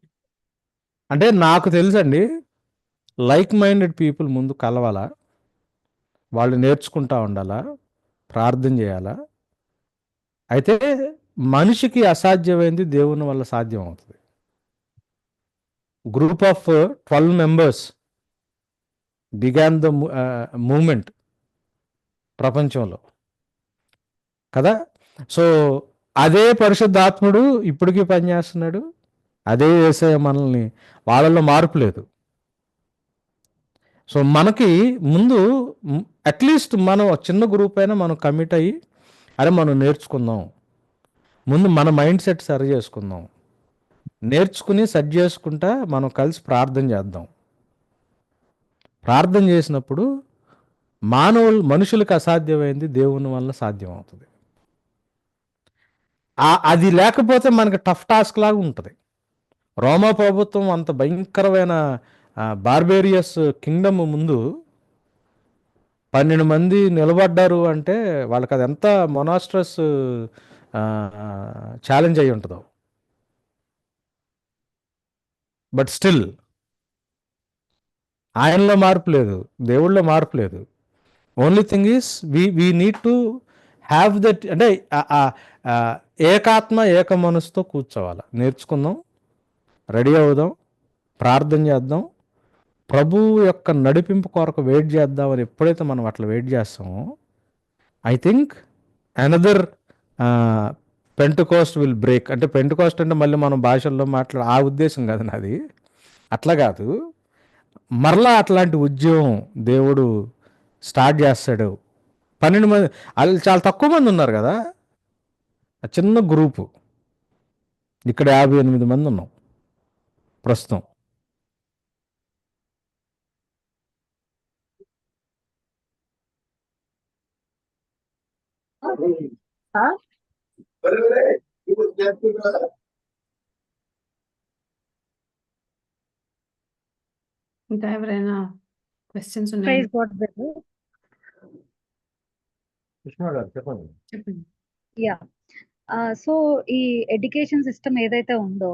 అంటే నాకు తెలుసండి, like minded people ముందు కలవాలా, వాళ్ళు నేర్చుకుంటా ఉండాలా, ప్రార్థన చేయాలా. అయితే మనిషికి అసాధ్యమైంది దేవుని వల్ల సాధ్యం అవుతుంది. Group of 12 members began the movement ప్రపంచంలో కదా. సో అదే పరిశుద్ధాత్ముడు ఇప్పటికీ పనిచేస్తున్నాడు. అదే యేసయ్య మనల్ని, వాళ్ళల్లో మార్పు లేదు. సో మనకి ముందు అట్లీస్ట్ మనం ఒక చిన్న గ్రూప్ అయినా మనం కమిట్ అయ్యి, అరే మనం నేర్చుకుందాం, ముందు మన మైండ్ సెట్ సరి చేసుకుందాం, నేర్చుకుని సెట్ చేసుకుంటా మనం కలిసి ప్రార్థన చేద్దాం. ప్రార్థన చేసినప్పుడు మనుషులకు అసాధ్యమైంది దేవుని వల్ల సాధ్యం అవుతుంది. అది లేకపోతే మనకి టఫ్ టాస్క్ లాగా ఉంటుంది. రోమా ప్రభుత్వం అంత భయంకరమైన బార్బేరియస్ కింగ్డమ్ ముందు 12 మంది నిలబడ్డారు అంటే వాళ్ళకి అది ఎంత మొనాస్ట్రస్ ఛాలెంజ్ అయి ఉంటుందో. బట్ స్టిల్ ఆయనలో మార్పు లేదు, దేవుళ్ళలో మార్పు లేదు. Only thing is we need to have that, అంటే ఏకాత్మ ఏక మనసుతో కూర్చోవాలి, నేర్చుకుందాం, రెడీ అవుదాం, ప్రార్థన చేద్దాం, ప్రభువు యొక్క నడిపింపు కొరకు వెయిట్ చేద్దామని ఎప్పుడైతే మనం అట్లా వెయిట్ చేస్తామో, I think another Pentecost will break. అంటే పెంటకోస్ట్ అంటే మళ్ళీ మనం భాషల్లో ఆ ఉద్దేశం కాదు నాది, అట్లా కాదు. మరలా అట్లాంటి ఉద్యమం దేవుడు స్టార్ట్ చేస్తాడు. 12 మంది, వాళ్ళు చాలా తక్కువ మంది ఉన్నారు కదా, చిన్న గ్రూపు. ఇక్కడ 58 మంది ఉన్నాం ప్రస్తుతం. ఇంకా ఎవరైనా క్వశ్చన్స్ ఉన్నాయి? Praise God brother. కృష్ణ గారు చెప్పండి. చెప్పండి. యా. సో ఈ ఎడ్యుకేషన్ సిస్టమ్ ఏదైతే ఉందో,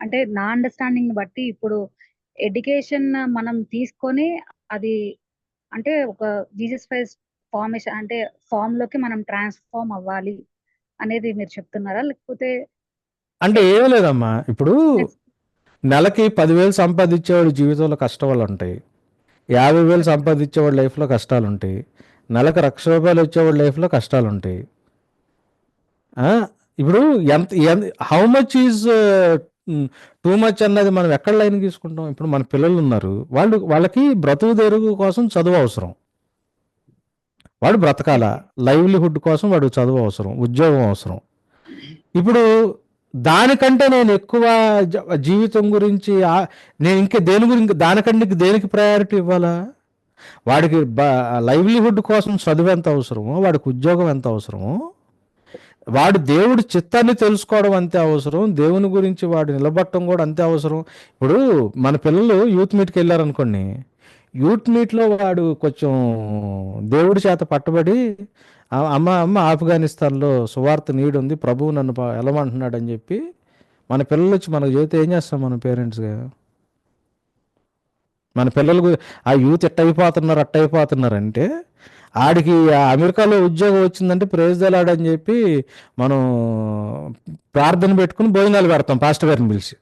అంటే నా అండర్స్టాండింగ్ బట్టి ఇప్పుడు ఎడ్యుకేషన్ మనం తీసుకొని అది అంటే ఒక జీసస్ క్రైస్ట్ ఫార్మేషన్ అంటే ఫామ్ లోకి మనం ట్రాన్స్ఫార్మ్ అవ్వాలి అనేది మీరు చెప్తున్నారా, లేకపోతే? అంటే ఏం లేదమ్మా, ఇప్పుడు నెలకి 10,000 సంపాదించేవాడు జీవితంలో కష్టాలు ఉంటాయి, 50,000 సంపాదించేవాడు లైఫ్లో కష్టాలు ఉంటాయి, నెలకు 1,00,000 రూపాయలు వచ్చేవాడు లైఫ్లో కష్టాలు ఉంటాయి. ఇప్పుడు how much is too much అన్నది మనం ఎక్కడ లైన్ తీసుకుంటాం. ఇప్పుడు మన పిల్లలు ఉన్నారు, వాళ్ళకి బ్రతుకు తెరుగు కోసం చదువు అవసరం, వాడు బ్రతకాల, లైవ్లీహుడ్ కోసం వాడు చదువు అవసరం, ఉద్యోగం అవసరం. ఇప్పుడు దానికంటే నేను ఎక్కువ జీవితం గురించి నేను ఇంకా దేని గురించి, దానికంటే దేనికి ప్రయారిటీ ఇవ్వాలా? వాడికి లైవ్లీహుడ్ కోసం చదువు ఎంత అవసరమో, వాడికి ఉద్యోగం ఎంత అవసరమో, వాడు దేవుడి చిత్తాన్ని తెలుసుకోవడం అంతే అవసరం, దేవుని గురించి వాడు నిలబడటం కూడా అంతే అవసరం. ఇప్పుడు మన పిల్లలు యూత్ మీట్కి వెళ్ళారనుకోండి, యూత్ మీట్లో వాడు కొంచెం దేవుడి చేత పట్టబడి, అమ్మ ఆఫ్ఘనిస్తాన్లో సువార్త నీడు ఉంది, ప్రభువు నన్ను వెళ్ళమంటున్నాడు అని చెప్పి మన పిల్లలు వచ్చి మనకు చెబితే ఏం చేస్తాం మన పేరెంట్స్గా? మన పిల్లలకు ఆ యూత్ అట్టయిపోతున్నారు అంటే, ఆడికి అమెరికాలో ఉద్యోగం వచ్చిందంటే ప్రైజ్ దలాడ్ అని చెప్పి మనం ప్రార్థన పెట్టుకుని భోజనాలు పెడతాం పాస్టర్ గారిని పిలిచి.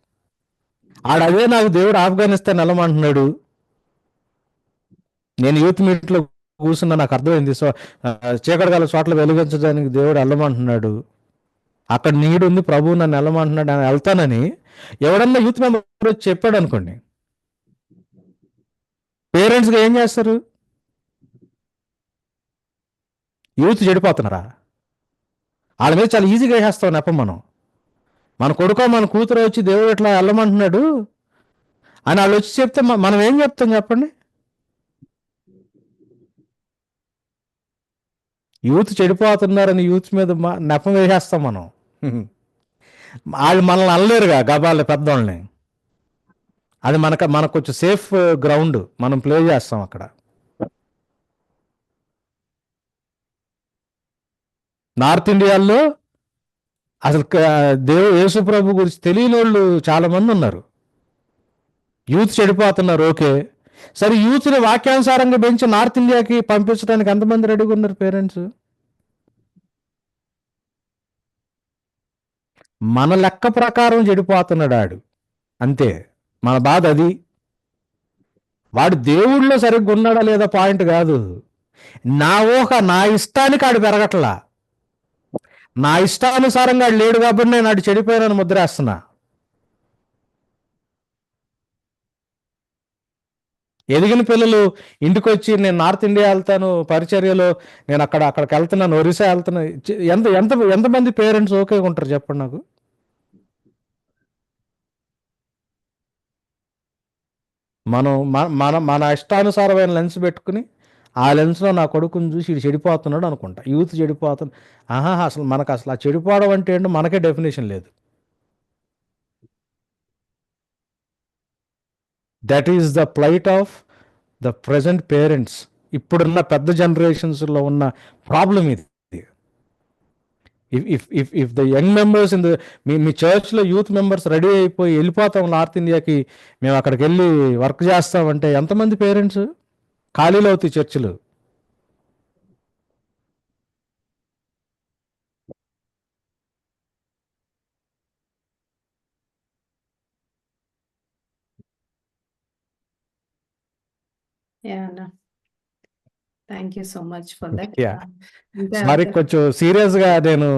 అదే నాకు దేవుడు ఆఫ్ఘనిస్తాన్ వెళ్ళమంటున్నాడు, నేను యూత్ మీట్లో కూర్చున్నా, నాకు అర్థమైంది, సో చీకటికాల చోట్ల వెలిగించడానికి దేవుడు వెళ్ళమంటున్నాడు, అక్కడ నీడు ఉంది, ప్రభువు నన్ను వెళ్ళమంటున్నాడు అని వెళ్తానని ఎవడన్నా యూత్ మెంబర్ వచ్చి చెప్పాడు అనుకోండి, పేరెంట్స్గా ఏం చేస్తారు? యూత్ చెడిపోతున్నారా? వాళ్ళ మీద చాలా ఈజీగా వేసేస్తాం నెపం. మన కొడుకో మన కూతురు వచ్చి దేవుడు ఇట్లా వెళ్ళమంటున్నాడు అని వాళ్ళు వచ్చి చెప్తే మనం ఏం చెప్తాం చెప్పండి? యూత్ చెడిపోతున్నారని యూత్ మీద నెపం వేసేస్తాం మనం. వాళ్ళు మనల్ని అనలేరుగా, గబాల పెద్దవాళ్ళని. అది మనకు కొంచెం సేఫ్ గ్రౌండ్, మనం ప్లే చేస్తాం అక్కడ. నార్త్ ఇండియాలో అసలు యేసు ప్రభు గురించి తెలియని వాళ్ళు చాలా మంది ఉన్నారు. యూత్ చెడిపోతున్నారు, ఓకే. సరే, యూత్ని వాక్యానుసారంగా పెంచి నార్త్ ఇండియాకి పంపించడానికి ఎంతమంది రెడీగా ఉన్నారు పేరెంట్స్? మన లెక్క ప్రకారం చెడిపోతున్నాడు ఆడు, అంతే. మన బాధ అది. వాడు దేవుళ్ళో సరిగ్గా ఉన్నాడా లేదా పాయింట్ కాదు. నా ఊహ, నా ఇష్టానికి ఆడు పెరగట్లా. నా ఇష్టానుసారంగా ఆడు లేడు కాబట్టి నేను ఆడు చెడిపోయానని ముద్రేస్తున్నా. ఎదిగిన పిల్లలు ఇంటికి వచ్చి నేను నార్త్ ఇండియా వెళ్తాను పరిచర్యలో, నేను అక్కడికి వెళ్తున్నాను, ఒరిస్సా వెళ్తున్నాను, ఎంత ఎంత ఎంతమంది పేరెంట్స్ ఓకే ఉంటారు చెప్పండి నాకు? మనం మన ఇష్టానుసారమైన లెన్స్ పెట్టుకుని ఆ లెన్స్లో నా కొడుకుని చూసి ఇటు చెడిపోతున్నాడు అనుకుంటా, యూత్ చెడిపోతున్నాడు. అసలు మనకు ఆ చెడిపోవడం అంటే ఏంటో మనకే డెఫినేషన్ లేదు. That is the plight of the present parents. ఇప్పుడున్న పెద్ద జనరేషన్స్లో ఉన్న ప్రాబ్లం ఇది. If the young members in the మీ చర్చ్లో యూత్ మెంబర్స్ రెడీ అయిపోయి వెళ్ళిపోతాం నార్త్ ఇండియాకి, మేము అక్కడికి వెళ్ళి వర్క్ చేస్తామంటే ఎంతమంది పేరెంట్స్? ఖాళీలు అవుతాయి చర్చిలు. Thank you so much for that. Yeah, sorry, కొంచెం సీరియస్గా నేను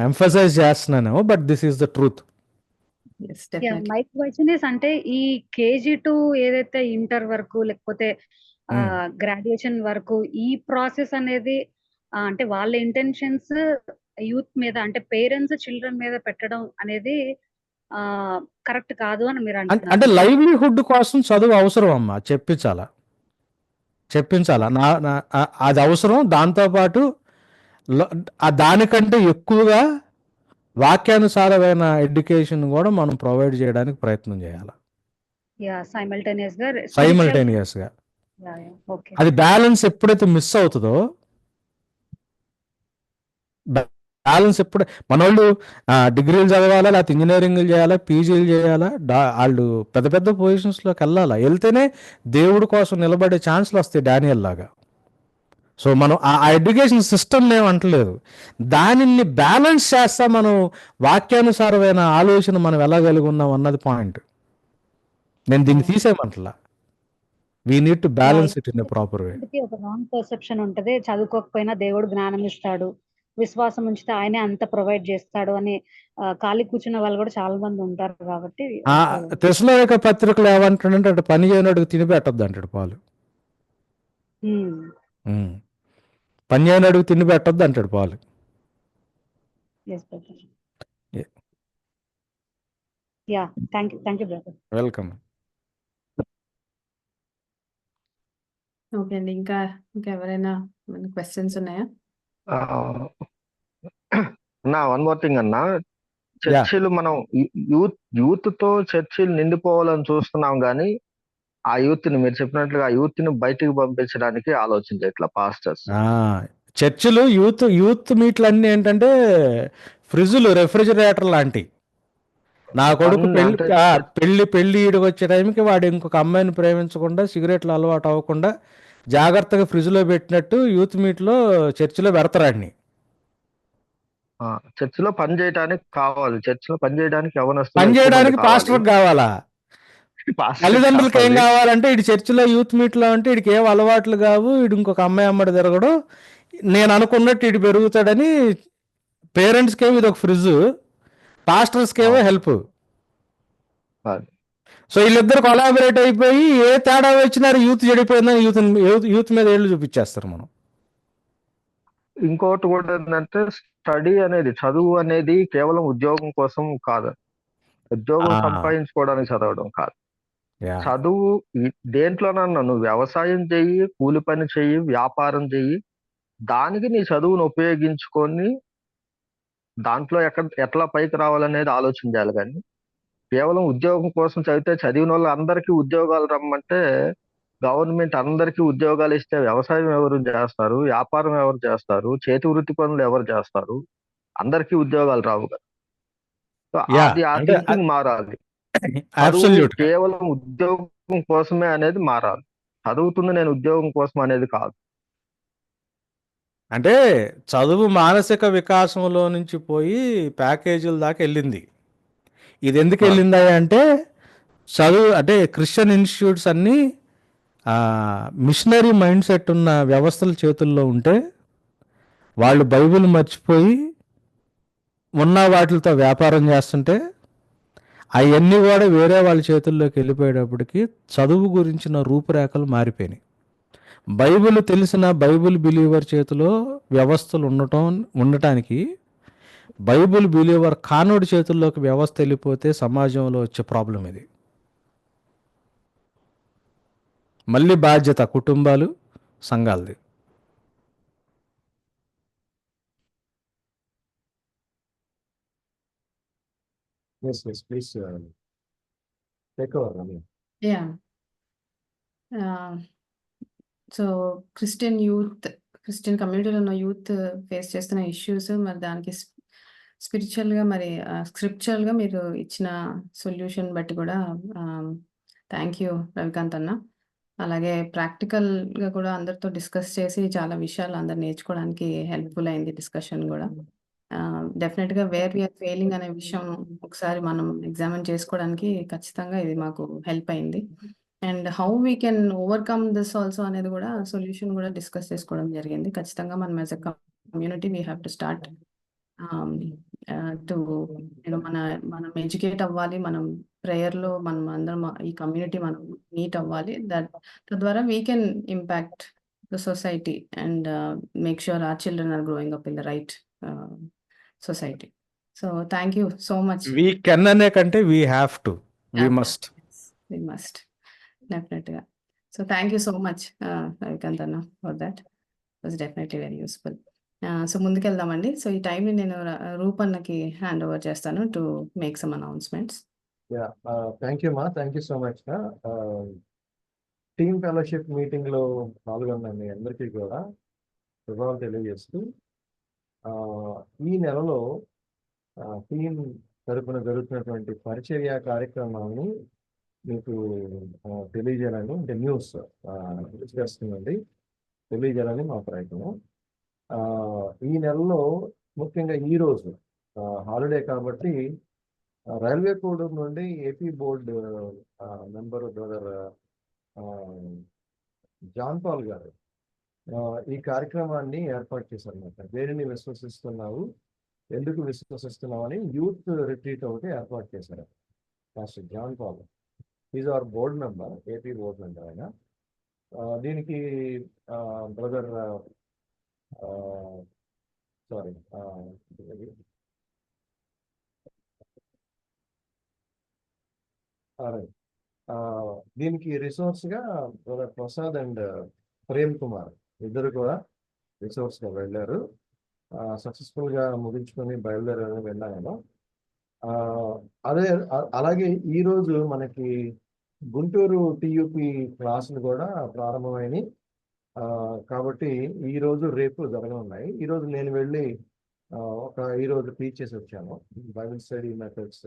ఎంఫసైజ్ చేస్తున్నాను, but this is the truth. My question is, అంటే ఈ KG2 ఏదైతే ఇంటర్ వరకు లేకపోతే గ్రాడ్యుయేషన్ వరకు ఈ ప్రాసెస్ అనేది అంటే వాళ్ళ ఇంటెన్షన్స్ యూత్ మీద, అంటే పేరెంట్స్ చిల్డ్రన్ మీద పెట్టడం అనేది కరెక్ట్ కాదు అని మీరు అంటే అంటున్నారు. లైవ్లీహుడ్ కోసం చదువు అవసరం అమ్మా, చెప్పించాలా. అది అవసరం. దాంతోపాటు దానికంటే ఎక్కువగా వాక్యానుసారమైన ఎడ్యుకేషన్ కూడా మనం ప్రొవైడ్ చేయడానికి ప్రయత్నం చేయాలి సైమల్టేనియస్గా. అది బ్యాలెన్స్ ఎప్పుడైతే మిస్ అవుతుందో, బ్యాలెన్స్ ఎప్పుడు మనోళ్ళు డిగ్రీలు చదవాలా, లేకపోతే ఇంజనీరింగ్లు చేయాలా, పీజీలు చేయాలా, వాళ్ళు పెద్ద పెద్ద పొజిషన్స్లోకి వెళ్ళాలా, వెళ్తేనే దేవుడి కోసం నిలబడే ఛాన్స్లు వస్తాయి డానియల్ లాగా. సో మనం ఆ ఎడ్యుకేషన్ సిస్టమ్ ఏమంటలేదు, దానిని బ్యాలెన్స్ చేస్తా మనం వాక్యానుసారమైన ఆలోచన మనం వెళ్ళగలిగి ఉన్నాం అన్నది పాయింట్. నేను దీన్ని తీసేయమంటలా. We need to balance it in a proper way. ఒక రాంగ్ పర్సెప్షన్ ఉంటది, చదువుకోకపోయినా దేవుడు జ్ఞానం ఇస్తాడు, విశ్వాసం ఉంచితే ఆయనే అంత ప్రొవైడ్ చేస్తాడు అని ఖాళీ కూర్చున్న వాళ్ళు కూడా చాలా మంది ఉంటారు. కాబట్టి తెస్సలోనిక పత్రికలు ఏమంటాడంటే, అటు పని చేయనడుగు తిని పెట్టొద్దు అంటాడు పాలు. పని చేయనడుగు తిని పెట్టొద్దు అంటాడు పాలు. వెల్కమ్. ఓకే అండి, ఇంకా ఎవరైనా క్వశ్చన్స్ ఉన్నాయా? వన్ మోర్ థింగ్ అన్న, చర్చిలు మనం యూత్ తో చర్చిలు నిండిపోవాలని చూస్తున్నాం, కానీ ఆ యూత్ ని మీరు చెప్పినట్లుగా ఆ యూత్ ని బయటికి పంపించడానికి ఆలోచించట్లా పాస్టర్స్. చర్చిలు యూత్ మీట్లు అన్ని ఏంటంటే ఫ్రిడ్జ్లు, రెఫ్రిజిరేటర్ లాంటి. నా కొడుకు పెళ్లి ఈడికి వచ్చే టైంకి వాడు ఇంకొక అమ్మాయిని ప్రేమించకుండా, సిగరెట్లు అలవాటు అవ్వకుండా జాగ్రత్తగా ఫ్రిడ్జ్లో పెట్టినట్టు యూత్ మీట్లో చర్చిలో పెడతారాడిని. చర్చిలో పని చేయడానికి కావాలి, చర్చిలో పని చేయడానికి పని చేయడానికి పాస్టర్ కావాలా? తల్లిదండ్రులకి ఏం కావాలంటే, ఇటు చర్చిలో యూత్ మీట్లో అంటే ఇడికి ఏం అలవాట్లు కావు, ఇడు ఇంకొక అమ్మాయి అమ్మడి తిరగడు, నేను అనుకున్నట్టు ఇటు పెరుగుతాడని పేరెంట్స్కి ఏమో ఇది ఒక ఫ్రిడ్జ్, పాస్టర్స్కి ఏమో హెల్ప్. సో వీళ్ళిద్దరు కొలాబరేట్ అయిపోయి ఏ తేడా వచ్చినా యూత్ చెడిపోయిందని యూత్ మీద ఏళ్ళు చూపించేస్తారు మనం. ఇంకోటి కూడా ఏంటంటే, స్టడీ అనేది, చదువు అనేది కేవలం ఉద్యోగం కోసం కాదు, ఉద్యోగం సంపాదించుకోవడానికి చదవడం కాదు. చదువు దేంట్లోనన్నా, నువ్వు వ్యవసాయం చెయ్యి, కూలి పని చెయ్యి, వ్యాపారం చెయ్యి, దానికి నీ చదువును ఉపయోగించుకొని దాంట్లో ఎట్లా పైకి రావాలనేది ఆలోచన చేయాలి. కానీ కేవలం ఉద్యోగం కోసం చదివితే, చదివిన వాళ్ళు అందరికీ ఉద్యోగాలు రమ్మంటే గవర్నమెంట్ అందరికీ ఉద్యోగాలు ఇస్తే వ్యవసాయం ఎవరు చేస్తారు, వ్యాపారం ఎవరు చేస్తారు, చేతి వృత్తి పనులు ఎవరు చేస్తారు? అందరికీ ఉద్యోగాలు రావు కదా. సో యా అది ఆ అంటే థింకింగ్ మారాలి. చదువు అబ్సల్యూట్ కేవలం ఉద్యోగం కోసమే అనేది మారాలి. చదువుతుంది నేను ఉద్యోగం కోసం అనేది కాదు. అంటే చదువు మానసిక వికాసంలో నుంచి పోయి ప్యాకేజీల దాకా వెళ్ళింది. ఇది ఎందుకు ఆ, వెళ్ళిందా అంటే చదువు అంటే క్రిస్టియన్ ఇన్స్టిట్యూట్స్ అన్నీ మిషనరీ మైండ్ సెట్ ఉన్న వ్యవస్థల చేతుల్లో ఉంటే వాళ్ళు బైబిల్ మర్చిపోయి ఉన్న వాటితో వ్యాపారం చేస్తుంటే అవన్నీ కూడా వేరే వాళ్ళ చేతుల్లోకి వెళ్ళిపోయేటప్పటికి చదువు గురించిన రూపురేఖలు మారిపోయినాయి. బైబిల్ తెలిసిన బైబిల్ బిలీవర్ చేతిలో వ్యవస్థలు ఉండటానికి బైబిల్ బిలీవర్ కానోడి చేతుల్లోకి వ్యవస్థ వెళ్ళిపోతే సమాజంలో వచ్చే ప్రాబ్లం ఇది. మళ్ళీ బాధ్యత కుటుంబాలు సంఘాలది. Yes, yes, please take over, Ramya. Yeah. So Christian కమ్యూనిటీలో ఉన్న యూత్ ఫేస్ చేస్తున్న ఇష్యూస్, మరి దానికి స్పిరిచువల్గా మరి స్క్రిప్చువల్గా మీరు ఇచ్చిన సొల్యూషన్ బట్టి కూడా థ్యాంక్ యూ రవికాంత్ అన్న. అలాగే ప్రాక్టికల్గా కూడా అందరితో డిస్కస్ చేసి చాలా విషయాలు అందరు నేర్చుకోవడానికి హెల్ప్ఫుల్ అయింది డిస్కషన్ కూడా. డెఫినెట్గా వేర్ వీఆర్ ఫెయిలింగ్ అనే విషయం ఒకసారి మనం ఎగ్జామిన్ చేసుకోవడానికి ఖచ్చితంగా ఇది మాకు హెల్ప్ అయింది. And how we can overcome this also అనేది కూడా సొల్యూషన్ కూడా డిస్కస్ చేసుకోవడం జరిగింది. ఖచ్చితంగా మనం as a community we have to start to మనం ఎడ్యుకేట్ అవ్వాలి. మనం ప్రేయర్లో మనం అందరం ఈ కమ్యూనిటీ మనం మీట్ అవ్వాలి. తద్వారా we can impact the society and make sure our children are growing up in the right society. So thank you so much. We can అనే కంటే we have to, we must. We must definitely. So thank you so much, Ravikant Anna, for that. It was definitely very useful. So ముందుకెళ్దామండి. So ఈ టైంని నేను రూపన్నకి hand over చేస్తాను to make some announcements. Yeah, thank you, Ma. Thank you so much. Team fellowship meeting లో పాల్గొన్న మీ అందరికీ కూడా శుభాలు తెలియజేస్తూ ఈ నెలలో టీం తరపున జరుగుతున్నటువంటి పరిచర్య కార్యక్రమాన్ని మీకు తెలియజేయాలని, అంటే న్యూస్ చేస్తుందండి, తెలియజేయాలని మా ప్రయత్నం. ఈ నెలలో ముఖ్యంగా ఈరోజు హాలిడే కాబట్టి రైల్వే కోడ్ నుండి AP board member brother John Paul garu ఈ కార్యక్రమాన్ని ఏర్పాటు చేశారు అన్నమాట. దేనిని విశ్వసిస్తున్నావు, ఎందుకు విశ్వసిస్తున్నావు అని యూత్ రిట్రీట్ ఒకటి ఏర్పాటు చేశారు. Master John Paul is our board member, AP board member ఆయన. దీనికి బ్రదర్ దీనికి రిసోర్స్ గా బ్రదర్ ప్రసాద్ అండ్ ప్రేమ్ కుమార్ ఇద్దరు కూడా రిసోర్స్ గా వెళ్ళారు. సక్సెస్ఫుల్ గా ముగించుకొని బయలుదేరాలని వెళ్ళాను. అలాగే ఈరోజు మనకి గుంటూరు టీయూపీ క్లాసులు కూడా ప్రారంభమైనవి కాబట్టి ఈరోజు రేపు జరగనున్నాయి. ఈరోజు నేను వెళ్ళి ఈరోజు టీచ్ చేసి వచ్చాను. Bible study methods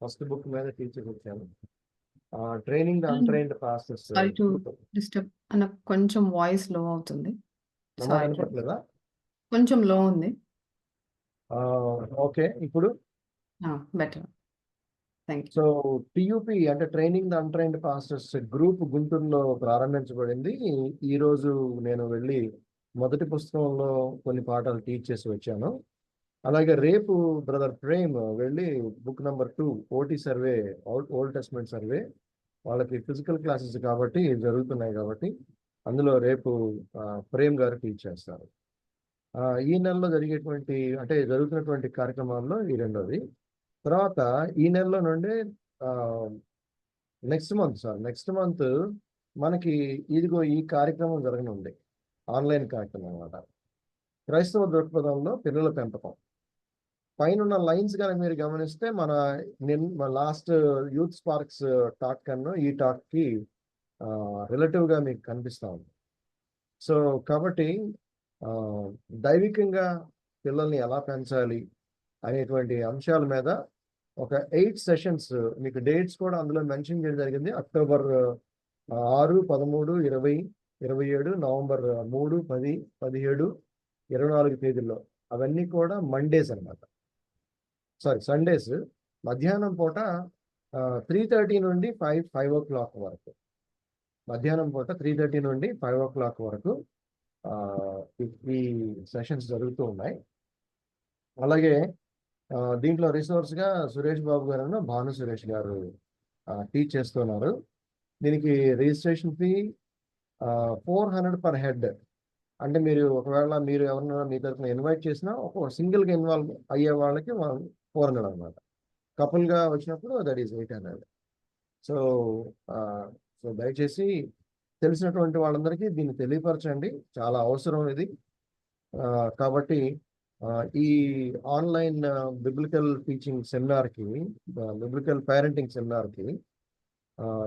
first book మీద టీచ్ చేసి వచ్చాను. Training the untrained pastors. Sorry to disturb అన్న, కొంచెం వాయిస్ లో అవుతుంది. వినపట్లేదా? కొంచెం లో ఉంది. ఓకే, ఇప్పుడు బెటర్. Thank you. సో టియూపీ అంటే training the untrained pastors group గుంటూరులో ప్రారంభించబడింది. ఈరోజు నేను వెళ్ళి మొదటి పుస్తకంలో కొన్ని పాఠాలు టీచ్ చేసి వచ్చాను. అలాగే రేపు బ్రదర్ ప్రేమ్ వెళ్ళి book number 2 OT survey, old testament survey, వాళ్ళకి ఫిజికల్ క్లాసెస్ కాబట్టి జరుగుతున్నాయి కాబట్టి అందులో రేపు ప్రేమ్ గారు టీచ్ చేస్తారు. ఈ నెలలో జరుగుతున్నటువంటి కార్యక్రమాల్లో ఈ రెండోది. తర్వాత ఈ నెలలో నుండి నెక్స్ట్ మంత్ మనకి ఇదిగో ఈ కార్యక్రమం జరగనుంది. ఆన్లైన్ కార్యక్రమం అన్నమాట. క్రైస్తవ దృక్పథంలో పిల్లల పెంపకం. పైన లైన్స్ కానీ మీరు గమనిస్తే మన లాస్ట్ యూత్ స్పార్క్స్ టాక్ కన్నా ఈ టాక్కి రిలేటివ్గా మీకు కనిపిస్తూ ఉంది. సో కాబట్టి దైవికంగా పిల్లల్ని ఎలా పెంచాలి అనేటువంటి అంశాల మీద ఒక 8 సెషన్స్, మీకు డేట్స్ కూడా అందులో మెన్షన్ చేయడం జరిగింది. అక్టోబర్ 6, 13, 20, 27, నవంబర్ 3, 10, 17, 24 తేదీల్లో. అవన్నీ కూడా మండేస్ అనమాట, సారీ సండేస్. మధ్యాహ్నం పూట 3:30 నుండి 5 o'clock వరకు, మధ్యాహ్నం పూట 3:30 నుండి 5 o'clock వరకు ఈ సెషన్స్ జరుగుతూ ఉన్నాయి. అలాగే దీంట్లో రిసోర్స్గా సురేష్ బాబు గారు, భాను సురేష్ గారు టీచ్ చేస్తున్నారు. దీనికి రిజిస్ట్రేషన్ ఫీ 400 per head. అంటే మీరు ఒకవేళ మీరు ఎవరైనా మీ తరఫున ఇన్వైట్ చేసినా ఒక సింగిల్గా ఇన్వాల్వ్ అయ్యే వాళ్ళకి 400 అనమాట. కపుల్గా వచ్చినప్పుడు దట్ ఈస్ 800. సో సో దయచేసి తెలిసినటువంటి వాళ్ళందరికీ దీన్ని తెలియపరచండి, చాలా అవసరం ఇది. కాబట్టి ఈ ఆన్లైన్ బిబ్లికల్ టీచింగ్ సెమినార్కి, బిబ్లికల్ పేరెంటింగ్ సెమినార్కి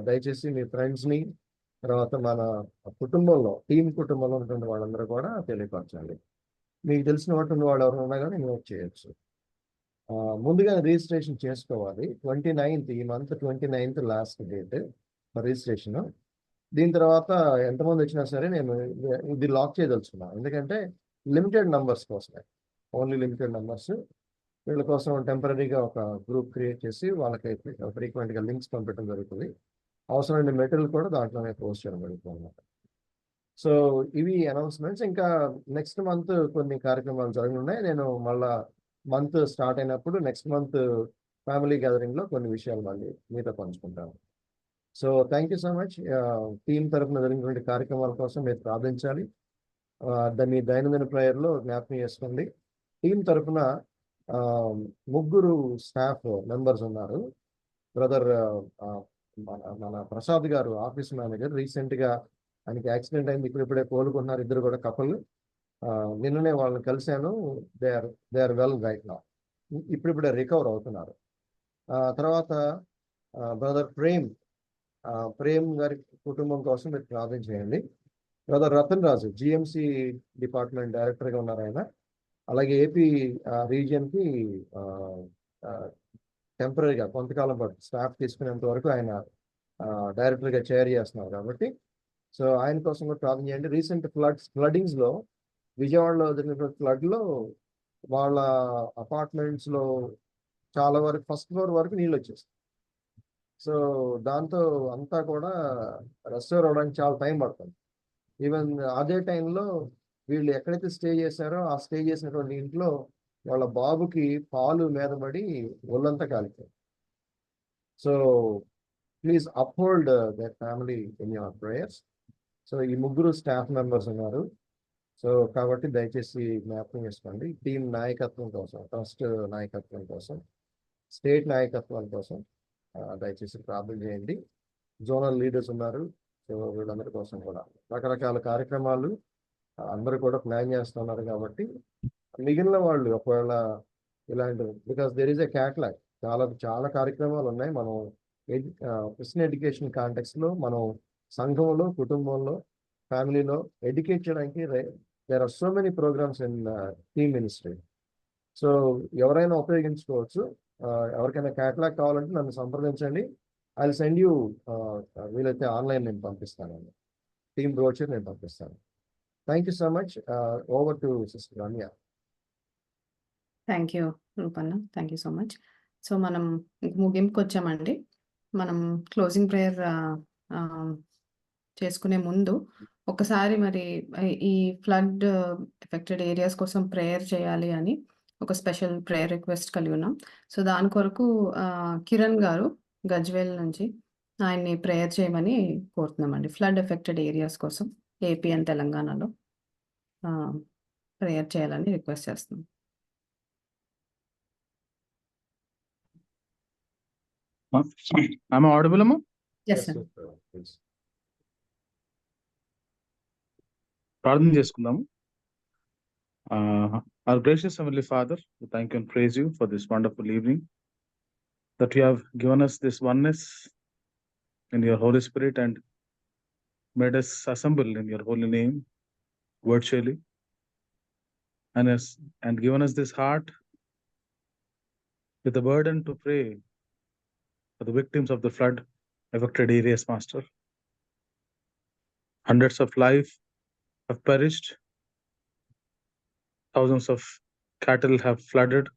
దయచేసి మీ ఫ్రెండ్స్ని, తర్వాత మన కుటుంబంలో కుటుంబంలో ఉన్నటువంటి వాళ్ళందరూ కూడా తెలియపరచాలి. మీకు తెలిసినటువంటి వాళ్ళు ఎవరైనా ఉన్నా కానీ ఇన్వైట్ చేయొచ్చు. ముందుగా రిజిస్ట్రేషన్ చేసుకోవాలి. 29th, ఈ month 29th last date for registration. దీని తర్వాత ఎంతమంది వచ్చినా సరే నేను ఇది లాక్ చేయదలుచుకున్నాను, ఎందుకంటే లిమిటెడ్ నంబర్స్ కోసమే, ఓన్లీ లిమిటెడ్ నంబర్స్. వీళ్ళ కోసం టెంపరీగా ఒక గ్రూప్ క్రియేట్ చేసి వాళ్ళకి ఫ్రీక్వెంట్గా లింక్స్ పంపించడం జరుగుతుంది. అవసరమైన మెటీరియల్ కూడా దాంట్లోనే పోస్ట్ చేయడం జరుగుతుంది అన్నమాట. సో ఇవి అనౌన్స్మెంట్స్. ఇంకా నెక్స్ట్ మంత్ కొన్ని కార్యక్రమాలు జరగనున్నాయి. నేను మళ్ళా మంత్ స్టార్ట్ అయినప్పుడు నెక్స్ట్ మంత్ ఫ్యామిలీ గ్యాదరింగ్లో కొన్ని విషయాలు మళ్ళీ మీతో పంచుకుంటాను. So thank you so much. Team తరఫున జరిగినటువంటి కార్యక్రమాల కోసం మీరు ప్రార్థించాలి. దాన్ని దైనందిన ప్రేయర్లో జ్ఞాపకం చేసుకోండి. టీం తరఫున 3 స్టాఫ్ మెంబర్స్ ఉన్నారు. బ్రదర్ మన ప్రసాద్ గారు, ఆఫీస్ మేనేజర్, రీసెంట్గా ఆయనకి యాక్సిడెంట్ అయింది, ఇప్పుడే కోలుకుంటున్నారు. ఇద్దరు కూడా కపుల్. నిన్ననే వాళ్ళని కలిశాను. They are well right now, ఇప్పుడిప్పుడే రికవర్ అవుతున్నారు. తర్వాత బ్రదర్ ప్రేమ్ గారి కుటుంబం కోసం మీరు ప్రార్థన చేయండి. బ్రదర్ రతన్ రాజు జిఎంసి డిపార్ట్మెంట్ డైరెక్టర్గా ఉన్నారు ఆయన. అలాగే ఏపీ రీజియన్కి టెంపరీగా కొంతకాలం పాటు స్టాఫ్ తీసుకునేంత వరకు ఆయన డైరెక్టర్గా చైర్ చేస్తున్నారు కాబట్టి, సో ఆయన కోసం కూడా ప్రార్థన చేయండి. రీసెంట్ ఫ్లడ్డింగ్స్లో, విజయవాడలో జరిగినటువంటి ఫ్లడ్లో వాళ్ళ అపార్ట్మెంట్స్లో చాలా వరకు ఫస్ట్ ఫ్లోర్ వరకు నీళ్ళు వచ్చేస్తాయి. సో దాంతో అంతా కూడా రెస్టోర్ అవడానికి చాలా టైం పడుతుంది. ఈవెన్ అదే టైంలో వీళ్ళు ఎక్కడైతే స్టే చేశారో ఆ స్టే చేసినటువంటి ఇంట్లో వాళ్ళ బాబుకి పాలు మీద పడి ఒళ్ళంతా కాలిపోయింది. So please uphold that family in your prayers. So ఈ 3 స్టాఫ్ మెంబర్స్ ఉన్నారు. సో కాబట్టి దయచేసి జ్ఞాపకం చేసుకోండి. టీం నాయకత్వం కోసం, ట్రస్ట్ నాయకత్వం కోసం, స్టేట్ నాయకత్వం కోసం దయచేసి ప్రార్థన చేయండి. జోనల్ లీడర్స్ ఉన్నారు. సో వీళ్ళందరి కోసం కూడా రకరకాల కార్యక్రమాలు అందరూ కూడా ప్లాన్ చేస్తున్నారు. కాబట్టి మిగిలిన వాళ్ళు ఒకవేళ ఇలాంటి, because there is a catalogue, చాలా కార్యక్రమాలు ఉన్నాయి. మనం క్రిస్టియన్ ఎడ్యుకేషన్ కాంటెక్స్లో మనం సంఘంలో, కుటుంబంలో, ఫ్యామిలీలో ఎడ్యుకేట్ చేయడానికి there are so many programs in team ministry. So ఎవరైనా ఉపయోగించుకోవచ్చు. ఎవరికైనా క్యాటలాగ్ కావాలంటే నన్ను సంప్రదించండి. ఐ విల్ సెండ్ యూ, వీలైతే ఆన్లైన్ నేను పంపిస్తానండి, టీమ్ బ్రోచర్ నేను పంపిస్తాను. Thank you so much. Over to sister Ramya. Thank you Rupanna, thank you so much. So మనం ముగింపుకి వచ్చామండి. మనం క్లోజింగ్ ప్రేయర్ చేసుకునే ముందు ఒకసారి మరి ఈ ఫ్లడ్ ఎఫెక్టెడ్ ఏరియాస్ కోసం ప్రేయర్ చేయాలి అని ఒక స్పెషల్ ప్రేయర్ రిక్వెస్ట్ కలిగి ఉన్నాం. సో దాని కొరకు కిరణ్ గారు గజ్వేల్ నుంచి ఆయన్ని ప్రేయర్ చేయమని కోరుతున్నామండి. ఫ్లడ్ ఎఫెక్టెడ్ ఏరియాస్ కోసం ఏపీ అండ్ తెలంగాణలో ప్రేయర్ చేయాలని రిక్వెస్ట్ చేస్తున్నాం. ఆమె ఆడిబుల్ అమ్మా? Yes sir. ప్రార్థన చేసుకుందాము. Our gracious Heavenly Father, we thank you and praise you for this wonderful evening, that you have given us this oneness in your Holy Spirit, and made us assemble in your holy name virtually, and given us this heart with a burden to pray for the victims of the flood affected areas, Master. Hundreds of lives have perished. Thousands of cattle have flooded.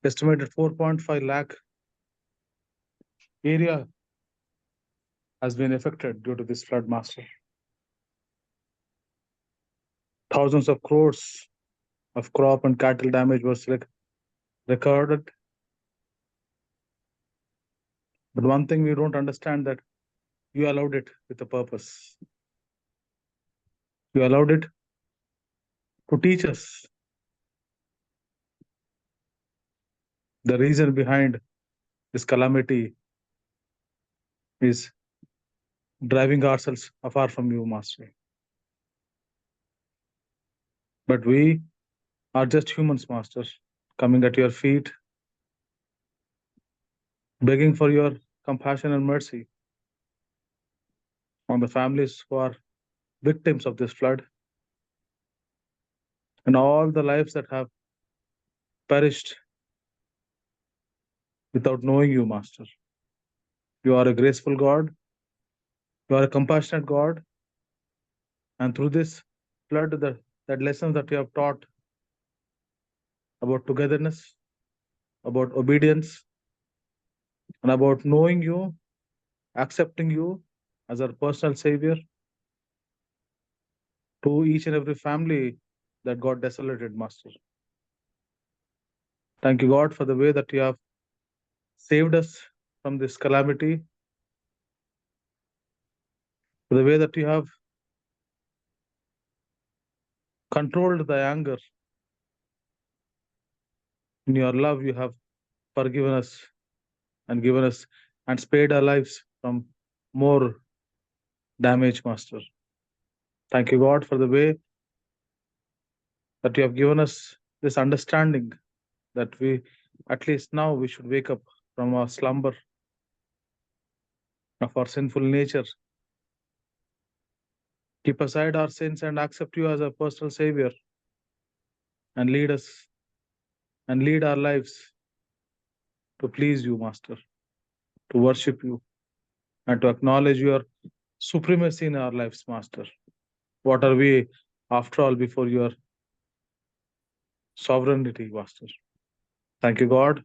Estimated 4.5 lakh area has been affected due to this flood, Master. Thousands of crores of crop and cattle damage was recorded. But one thing we don't understand, that you allowed it with a purpose. You allowed it to teach us the reason behind this calamity is driving ourselves afar from you, Master. But we are just humans, Master, coming at your feet, begging for your compassion and mercy on the families who are victims of this flood and all the lives that have perished without knowing you, Master. You are a graceful God. You are a compassionate God. And through this flood, that lesson that you have taught about togetherness, about obedience, and about knowing you, accepting you as our personal Savior, to each and every family that got desolated, Master. Thank you, God, for the way that you have saved us from this calamity, for the way that you have controlled the anger. In your love, you have forgiven us and given us and spared our lives from more damage, Master. Thank you, God, for the way that you have given us this understanding that we, at least now, we should wake up from our slumber of our sinful nature, keep aside our sins and accept you as our personal Savior, and lead us and lead our lives to please you, Master, to worship you, and to acknowledge your supremacy in our lives, Master. What are we, after all, before your sovereignty, Master? Thank you, God,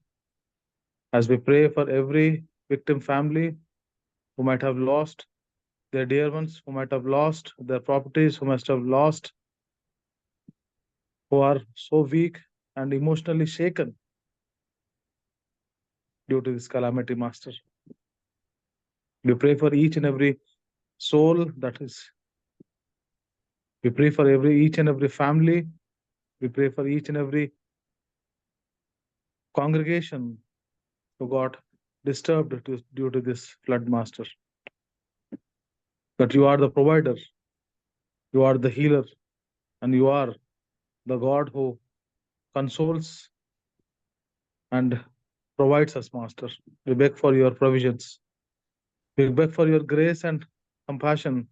as we pray for every victim family who might have lost their dear ones, who might have lost their properties, who must have lost, who are so weak and emotionally shaken due to this calamity, Master. We pray for each and every soul that is. We pray for each and every family. We pray for each and every congregation who got disturbed due to this flood, Master. But you are the provider, you are the healer, and you are the God who consoles and provides us, Master. We beg for your provisions. We beg for your grace and compassion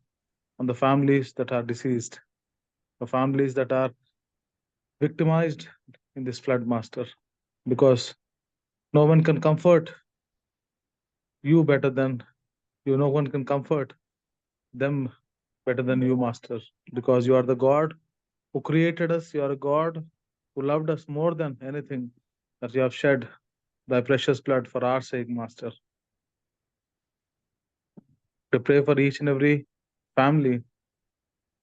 on the families that are deceased, the families that are victimized in this flood, Master, because no one can comfort you better than you. No one can comfort them better than you, Master, because you are the God who created us. You are a God who loved us more than anything, that you have shed thy precious blood for our sake, Master. To pray for each and every family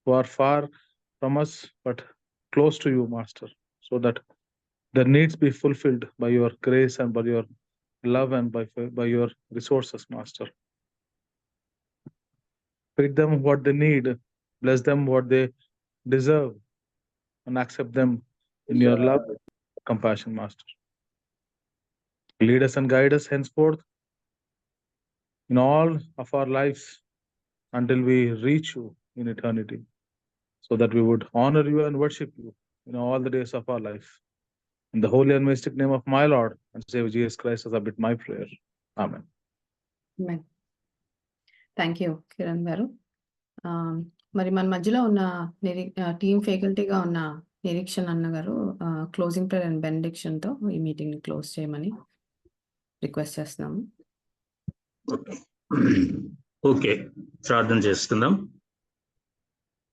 who are far from us but close to you, Master, so that their needs be fulfilled by your grace and by your love and by your resources, Master. Feed them what they need, bless them what they deserve, and accept them in your love, compassion, Master. Lead us and guide us henceforth in all of our lives until we reach you in eternity, so that we would honor you and worship you in all the days of our life. In the holy and majestic name of my Lord and Savior Jesus Christ, I submit my prayer. Amen. Amen. Thank you Kiran గారు. మరి మన మధ్యలో ఉన్న team ఫ్యాకల్టీగా ఉన్న నిరీక్షణ్ అన్న గారు closing prayer and బెనడిక్షన్తో ఈ మీటింగ్ని close చేయమని రిక్వెస్ట్ చేస్తున్నాము. ఓకే, ప్రార్థన చేసుకుందాం.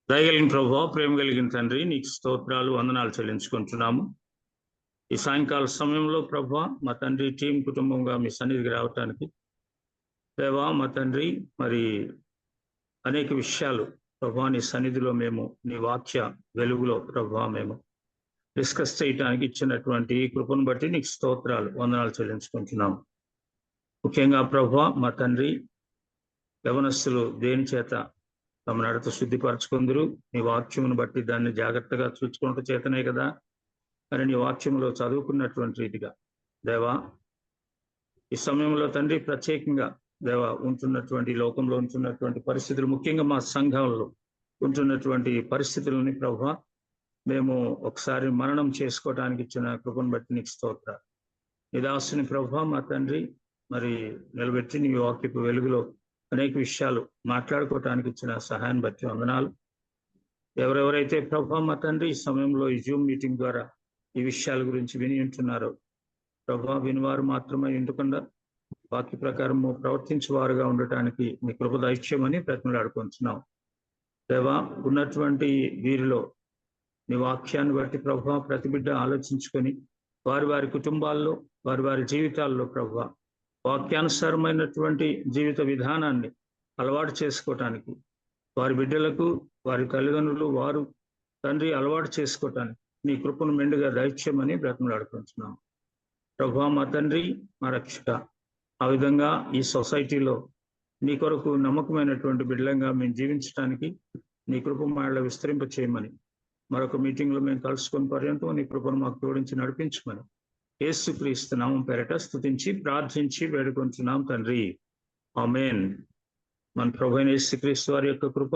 దయగలిగిన ప్రభువా, ప్రేమ కలిగిన తండ్రి, నీకు స్తోత్రాలు, వందనాలు చెల్లించుకుంటున్నాము. ఈ సాయంకాల సమయంలో ప్రభువా, మా తండ్రి టీం కుటుంబంగా మీ సన్నిధికి రావటానికి దేవా, మా తండ్రి మరి అనేక విషయాలు ప్రభువా నీ సన్నిధిలో మేము నీ వాక్య వెలుగులో ప్రభువా మేము డిస్కస్ చేయడానికి ఇచ్చినటువంటి కృపను బట్టి నీకు స్తోత్రాలు, వందనాలు చెల్లించుకుంటున్నాము. ముఖ్యంగా ప్రభువా మా తండ్రి, యవనస్తులు దేని చేత తమ నడత శుద్ధిపరచుకుందరు, నీ వాక్యమును బట్టి దాన్ని జాగ్రత్తగా చూసుకుంటూ చేతనే కదా మరి నీ వాక్యంలో చదువుకున్నటువంటి రీతిగా దేవా ఈ సమయంలో తండ్రి ప్రత్యేకంగా దేవా ఉంటున్నటువంటి లోకంలో ఉంటున్నటువంటి పరిస్థితులు, ముఖ్యంగా మా సంఘంలో ఉంటున్నటువంటి పరిస్థితులని ప్రభువా మేము ఒకసారి మననం చేసుకోవడానికి ఇచ్చిన కృపను బట్టి నీకు స్తోత్రాలు. నీ దాసుని ప్రభువా మా తండ్రి మరి నిలబెట్టి నీ వాక్యపు వెలుగులో అనేక విషయాలు మాట్లాడుకోవటానికి ఇచ్చిన సహాయాన్ని బట్టి వందనాలు. ఎవరెవరైతే ప్రభువా మా తండ్రి ఈ సమయంలో ఈ జూమ్ మీటింగ్ ద్వారా ఈ విషయాల గురించి విని ఉంటున్నారో ప్రభువా, వినివారు మాత్రమే ఉండకుండా వాక్య ప్రకారము ప్రవర్తించేవారుగా ఉండటానికి మీ కృప దైత్యమని ప్రతిమలాడుకుంటున్నాం. దేవా, ఉన్నటువంటి వీరిలో నీ వాక్యాన్ని బట్టి ప్రభువా ప్రతి బిడ్డ ఆలోచించుకొని వారి వారి కుటుంబాల్లో వారి వారి జీవితాల్లో ప్రభువా వాక్యానుసారమైనటువంటి జీవిత విధానాన్ని అలవాటు చేసుకోవటానికి వారి బిడ్డలకు వారి తల్లిదండ్రులు వారు తండ్రి అలవాటు చేసుకోవటానికి నీ కృపను మెండుగా దైత్యమని బ్రతమలాడుకుంటున్నాం. ప్రభువా మా తండ్రి, మా రక్షక, ఆ విధంగా ఈ సొసైటీలో నీ కొరకు నమ్మకమైనటువంటి బిడ్డలంగా మేము జీవించడానికి నీ కృప మాలో విస్తరింప చేయమని మరొక మీటింగ్లో మేము కలుసుకుని పర్యంతం నీ కృపను మాకు జోడించి నడిపించమని యేసుక్రీస్తు నామం పేరట స్తుతించి ప్రార్థించి వేడుకుంటున్నాం తండ్రి, ఆమేన్. మన ప్రభువైన యేసుక్రీస్తు వారి యొక్క కృప,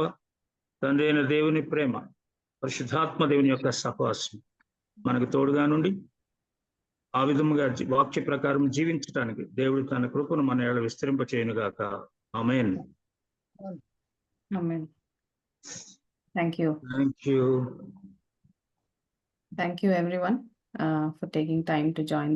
తండ్రి అయిన దేవుని ప్రేమ, పరిశుద్ధాత్మ దేవుని యొక్క సహవాసం మనకు తోడుగా నుండి ఆ విధముగా వాక్య ప్రకారం జీవించడానికి దేవుడు తన కృపను మన ఏళ్ళ విస్తరింప చేయనుగాక. ఆమేన్. ఆమేన్. Thank you. Thank you. Thank you everyone for taking time to join